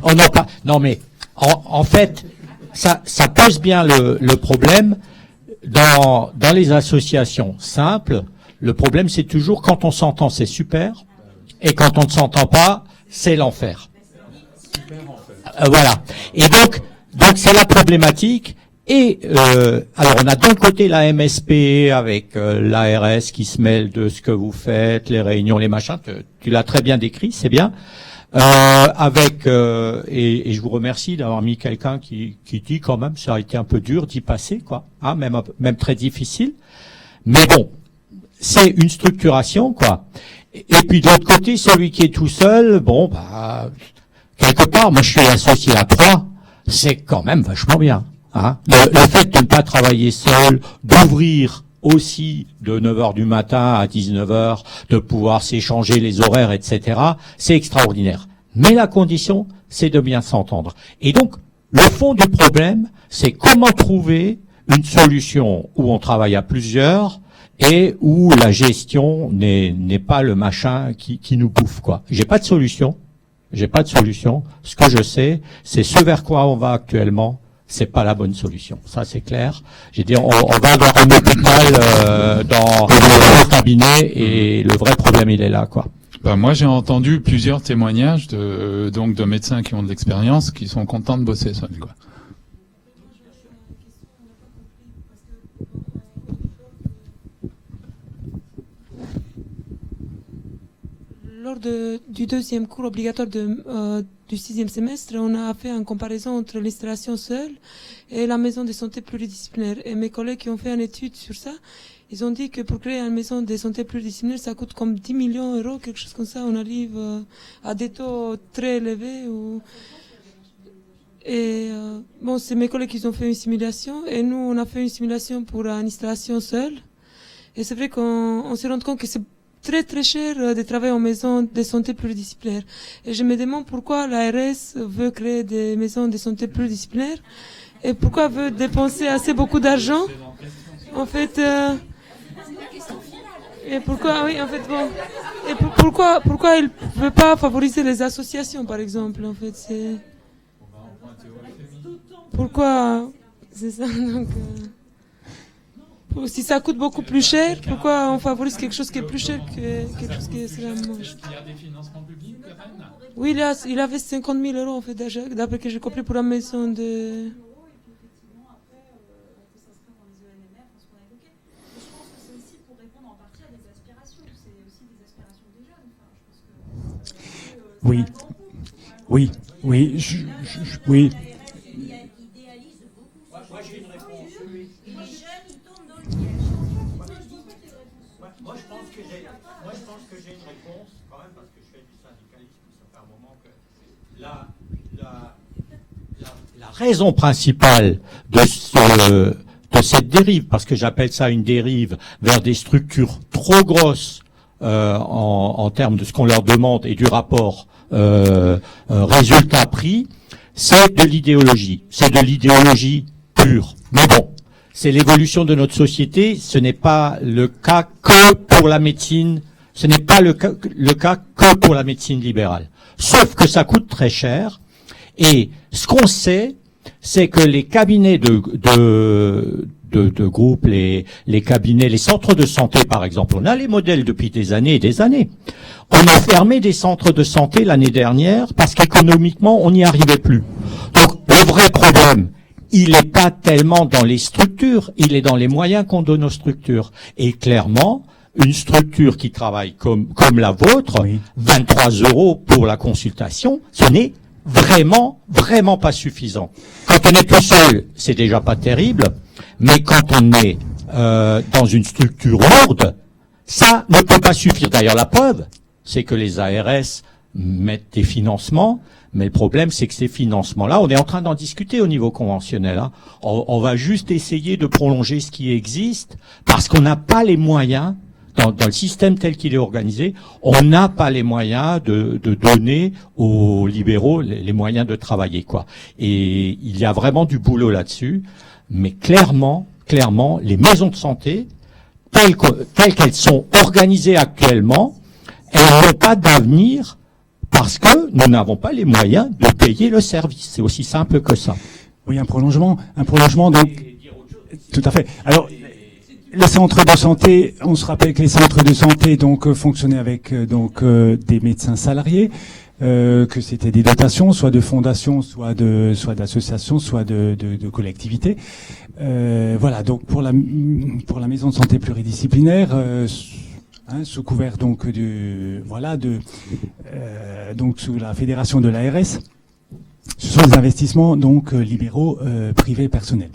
on n'en parle. Non, mais en fait, ça pose bien le problème dans les associations simples. Le problème, c'est toujours quand on s'entend, c'est super, et quand on ne s'entend pas, c'est l'enfer. Voilà. Et donc c'est la problématique. Et alors on a d'un côté la MSP avec l'ARS qui se mêle de ce que vous faites, les réunions, les machins. Tu l'as très bien décrit, c'est bien. Avec et je vous remercie d'avoir mis quelqu'un qui dit quand même ça a été un peu dur d'y passer, quoi. Hein, même très difficile. Mais bon, c'est une structuration, quoi. Et puis de l'autre côté, celui qui est tout seul, bon, bah quelque part, moi je suis associé à 3, c'est quand même vachement bien. Hein. Le fait de ne pas travailler seul, d'ouvrir aussi de 9h du matin à 19h, de pouvoir s'échanger les horaires, etc., c'est extraordinaire. Mais la condition, c'est de bien s'entendre. Et donc, le fond du problème, c'est comment trouver une solution où on travaille à plusieurs et où la gestion n'est pas le machin qui nous bouffe, quoi. J'ai pas de solution. Ce que je sais, c'est ce vers quoi on va actuellement. C'est pas la bonne solution. Ça, c'est clair. J'ai dit, on va avoir un hôpital dans le cabinet et le vrai problème, il est là, quoi. Ben, moi, j'ai entendu plusieurs témoignages de médecins qui ont de l'expérience, qui sont contents de bosser seuls, quoi. Lors du deuxième cours obligatoire du 6e semestre, on a fait une comparaison entre l'installation seule et la maison de santé pluridisciplinaire. Et mes collègues qui ont fait une étude sur ça, ils ont dit que pour créer une maison de santé pluridisciplinaire, ça coûte comme 10 millions d'euros, quelque chose comme ça. On arrive à des taux très élevés. Bon, c'est mes collègues qui ont fait une simulation et nous, on a fait une simulation pour une installation seule. Et c'est vrai qu'on s'est rendu compte que c'est très très cher de travailler en maison de santé pluridisciplinaire. Et je me demande pourquoi l'ARS veut créer des maisons de santé pluridisciplinaire et pourquoi veut dépenser assez beaucoup d'argent. En fait, et pourquoi, oui, en fait, bon, et pourquoi il veut pas favoriser les associations, par exemple, en fait, c'est pourquoi, c'est ça, donc. Si ça coûte beaucoup plus cher, pourquoi on favorise quelque chose qui est plus cher que quelque chose qui est moins cher? Il y a des financements publics, Rennes ? Oui, il avait 50 000 euros en fait déjà, d'après que j'ai compris pour la maison de... Oui, oui, oui, oui. Moi, je pense que j'ai une réponse, quand même, parce que je fais du syndicalisme, ça fait un moment que La raison principale de cette dérive, parce que j'appelle ça une dérive vers des structures trop grosses en termes de ce qu'on leur demande et du rapport résultat-prix, c'est de l'idéologie. C'est de l'idéologie pure. Mais bon, c'est l'évolution de notre société. Ce n'est pas le cas que pour la médecine. Ce n'est pas le cas que pour la médecine libérale. Sauf que ça coûte très cher. Et ce qu'on sait, c'est que les cabinets de groupes, les cabinets, les centres de santé, par exemple, on a les modèles depuis des années et des années. On a fermé des centres de santé l'année dernière parce qu'économiquement, on n'y arrivait plus. Donc, le vrai problème, il n'est pas tellement dans les structures, il est dans les moyens qu'on donne aux structures. Et clairement, une structure qui travaille comme la vôtre, oui. 23 € pour la consultation, ce n'est vraiment pas suffisant. Quand on est tout seul, c'est déjà pas terrible, mais quand on est dans une structure lourde, ça ne peut pas suffire. D'ailleurs, la preuve, c'est que les ARS mettent des financements, mais le problème, c'est que ces financements-là, on est en train d'en discuter au niveau conventionnel. Hein. On va juste essayer de prolonger ce qui existe, parce qu'on n'a pas les moyens. Dans le système tel qu'il est organisé, on n'a pas les moyens de donner aux libéraux les moyens de travailler, quoi. Et il y a vraiment du boulot là-dessus. Mais clairement, les maisons de santé, telles qu'elles sont organisées actuellement, elles n'ont pas d'avenir parce que nous n'avons pas les moyens de payer le service. C'est aussi simple que ça. Oui, un prolongement, donc. Tout à fait. Alors, les centres de santé, on se rappelle que les centres de santé donc fonctionnaient avec des médecins salariés, que c'était des dotations, soit de fondations, soit d'associations, soit de collectivités. Voilà, donc pour la maison de santé pluridisciplinaire, sous couvert donc donc sous la fédération de l'ARS, ce sont des investissements donc libéraux, privés, personnels.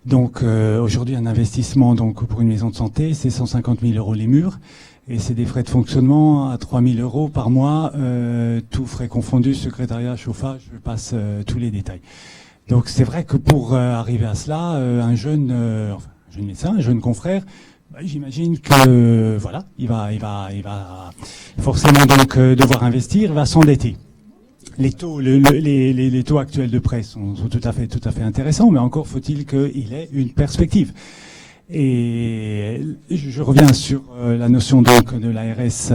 Donc aujourd'hui, un investissement donc pour une maison de santé, c'est 150 000 € les murs, et c'est des frais de fonctionnement à 3 000 € par mois, tout frais confondus, secrétariat, chauffage, je passe tous les détails. Donc c'est vrai que pour arriver à cela, un jeune médecin, un jeune confrère, j'imagine que voilà, il va forcément donc devoir investir, va s'endetter. Les taux, les taux actuels de prêt sont tout à fait intéressants, mais encore faut-il qu'il ait une perspective. Et je reviens sur la notion donc de l'ARS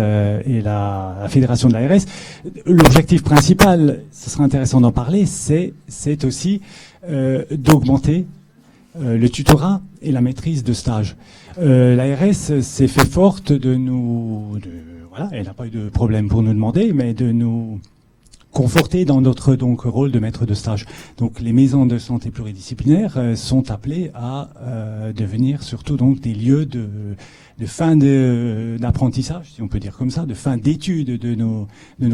et la fédération de l'ARS. L'objectif principal, ce serait intéressant d'en parler, c'est aussi d'augmenter le tutorat et la maîtrise de stage. L'ARS s'est fait forte voilà, elle n'a pas eu de problème pour nous demander, mais de nous confortés dans notre rôle de maître de stage. Donc les maisons de santé pluridisciplinaires sont appelées à devenir surtout donc des lieux de fin d'apprentissage, si on peut dire comme ça, de fin d'études de nos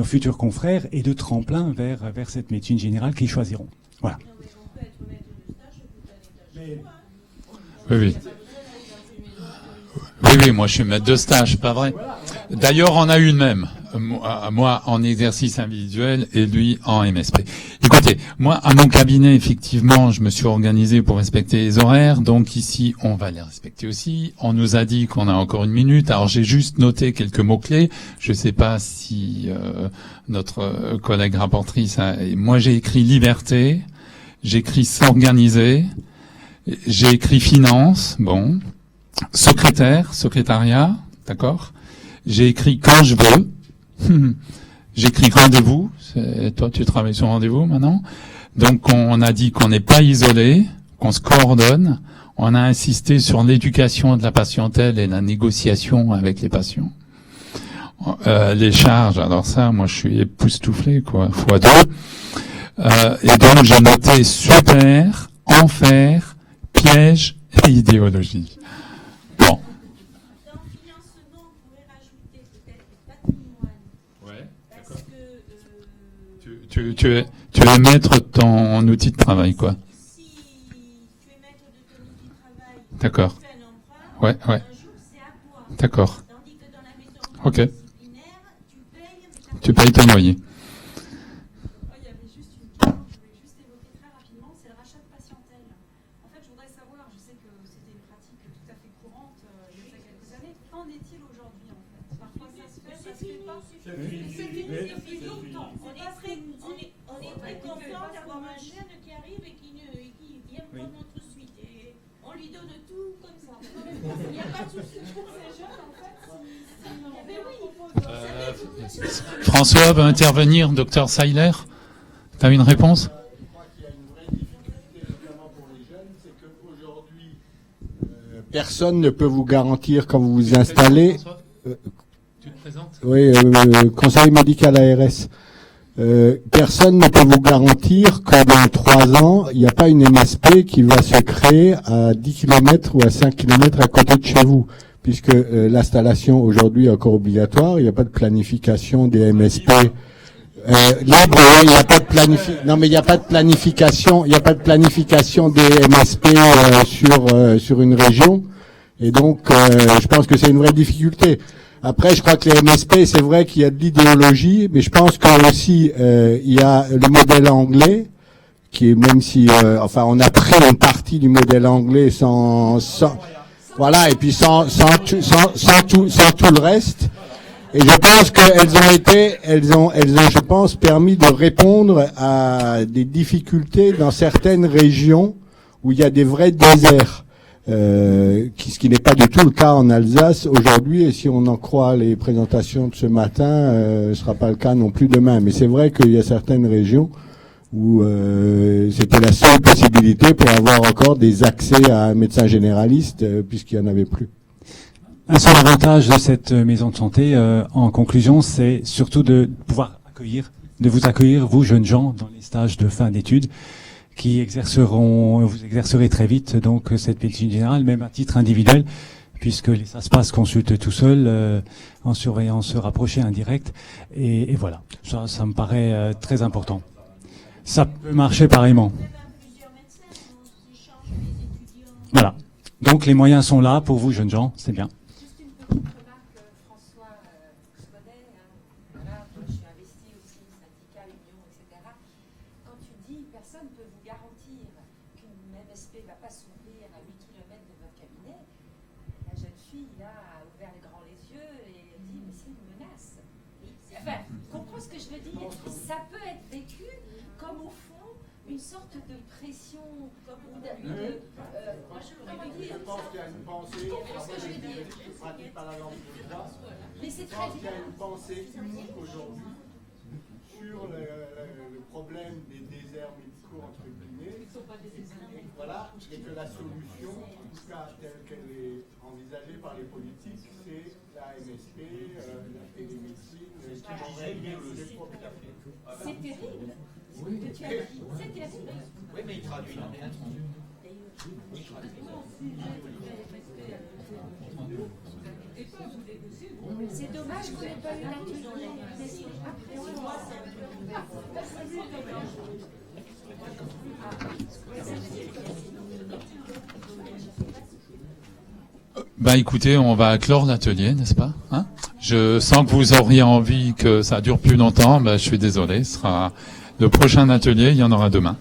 futurs confrères et de tremplin vers cette médecine générale qu'ils choisiront. Voilà. Oui. Oui, moi je suis maître de stage, pas vrai. D'ailleurs, on a une même. Moi en exercice individuel et lui en MSP. Écoutez, moi à mon cabinet, effectivement, je me suis organisé pour respecter les horaires, donc ici on va les respecter aussi. On nous a dit qu'on a encore 1 minute, alors j'ai juste noté quelques mots-clés. Je sais pas si notre collègue rapportrice moi j'ai écrit liberté, j'ai écrit s'organiser, j'ai écrit finance, bon, secrétariat, d'accord. J'ai écrit quand je veux. J'écris rendez-vous. Toi, tu travailles sur rendez-vous maintenant. Donc, on a dit qu'on n'est pas isolé, qu'on se coordonne. On a insisté sur l'éducation de la patientèle et la négociation avec les patients. Les charges, alors ça, moi, je suis époustouflé, quoi, x2. Et donc, j'ai noté super, enfer, piège et idéologie. Bon. Tu es maître de ton outil de travail, quoi. Si tu es maître de ton outil de travail, d'accord. Tu fais un emprunt, ouais. Un jour, c'est à toi. D'accord. Tandis que dans la maison disciplinaire, tu payes ton loyer. Il y avait juste une question, je voulais juste évoquer très rapidement. très content d'avoir un jeune qui arrive et qui vient prendre notre suite. Et on lui donne tout comme ça. Il n'y a pas de souci pour ces jeunes, en fait. François veut intervenir, docteur Seiler. Tu as une réponse? Je crois qu'il y a une vraie difficulté, notamment pour les jeunes, c'est qu'aujourd'hui, personne ne peut vous garantir quand vous vous installez. Tu te présentes? Oui, conseil médical ARS. Personne ne peut vous garantir que dans 3 ans, il n'y a pas une MSP qui va se créer à 10 km ou à 5 km à côté de chez vous, puisque l'installation aujourd'hui est encore obligatoire. Il n'y a pas de planification des MSP libre. Il n'y a pas de non, mais il n'y a pas de planification. Il n'y a pas de planification des MSP sur une région, et donc je pense que c'est une vraie difficulté. Après, je crois que les MSP, c'est vrai qu'il y a de l'idéologie, mais je pense que aussi il y a le modèle anglais, qui est, même si, enfin, on a pris une partie du modèle anglais sans voilà, et puis sans tout le reste. Et je pense elles ont, je pense, permis de répondre à des difficultés dans certaines régions où il y a des vrais déserts. Ce qui n'est pas du tout le cas en Alsace aujourd'hui, et si on en croit les présentations de ce matin, ce sera pas le cas non plus demain. Mais c'est vrai qu'il y a certaines régions où c'était la seule possibilité pour avoir encore des accès à un médecin généraliste, puisqu'il n'y en avait plus. Un seul avantage de cette maison de santé, en conclusion, c'est surtout de pouvoir vous accueillir, vous jeunes gens, dans les stages de fin d'études, vous exercerez très vite donc cette médecine générale, même à titre individuel, puisque les SASPAS consultent tout seul en surveillance rapprochée indirecte, et voilà, ça me paraît très important. Ça peut marcher pareillement. Voilà, donc les moyens sont là pour vous jeunes gens, c'est bien. Juste une petite remarque, François, je connais, voilà, moi je suis investi aussi, syndicat, union, etc. Quand tu dis personne ne peut vous garantir qu'une MSP ne va pas s'ouvrir à 8 km de votre cabinet, la jeune fille là a ouvert les yeux et elle dit mais c'est une menace. Enfin, comprends ce que je veux dire? Ça peut être vécu comme au fond une sorte de pression, comme moi je pense qu'il y a une pensée. Mais c'est très Il y a une pensée unique aujourd'hui sur le problème des déserts médicaux entre guillemets. Voilà, et que la solution, en tout cas telle qu'elle est envisagée par les politiques, c'est la MSP, la télémédecine, qui vont régler les problèmes. C'est terrible. Oui. C'est terrible. Oui, mais il traduit dans les attendu. C'est dommage qu'on n'ait pas eu l'atelier. Bah écoutez, on va clore l'atelier, n'est-ce pas, hein? Je sens que vous auriez envie que ça dure plus longtemps. Bah, je suis désolé. Ce sera le prochain atelier. Il y en aura demain.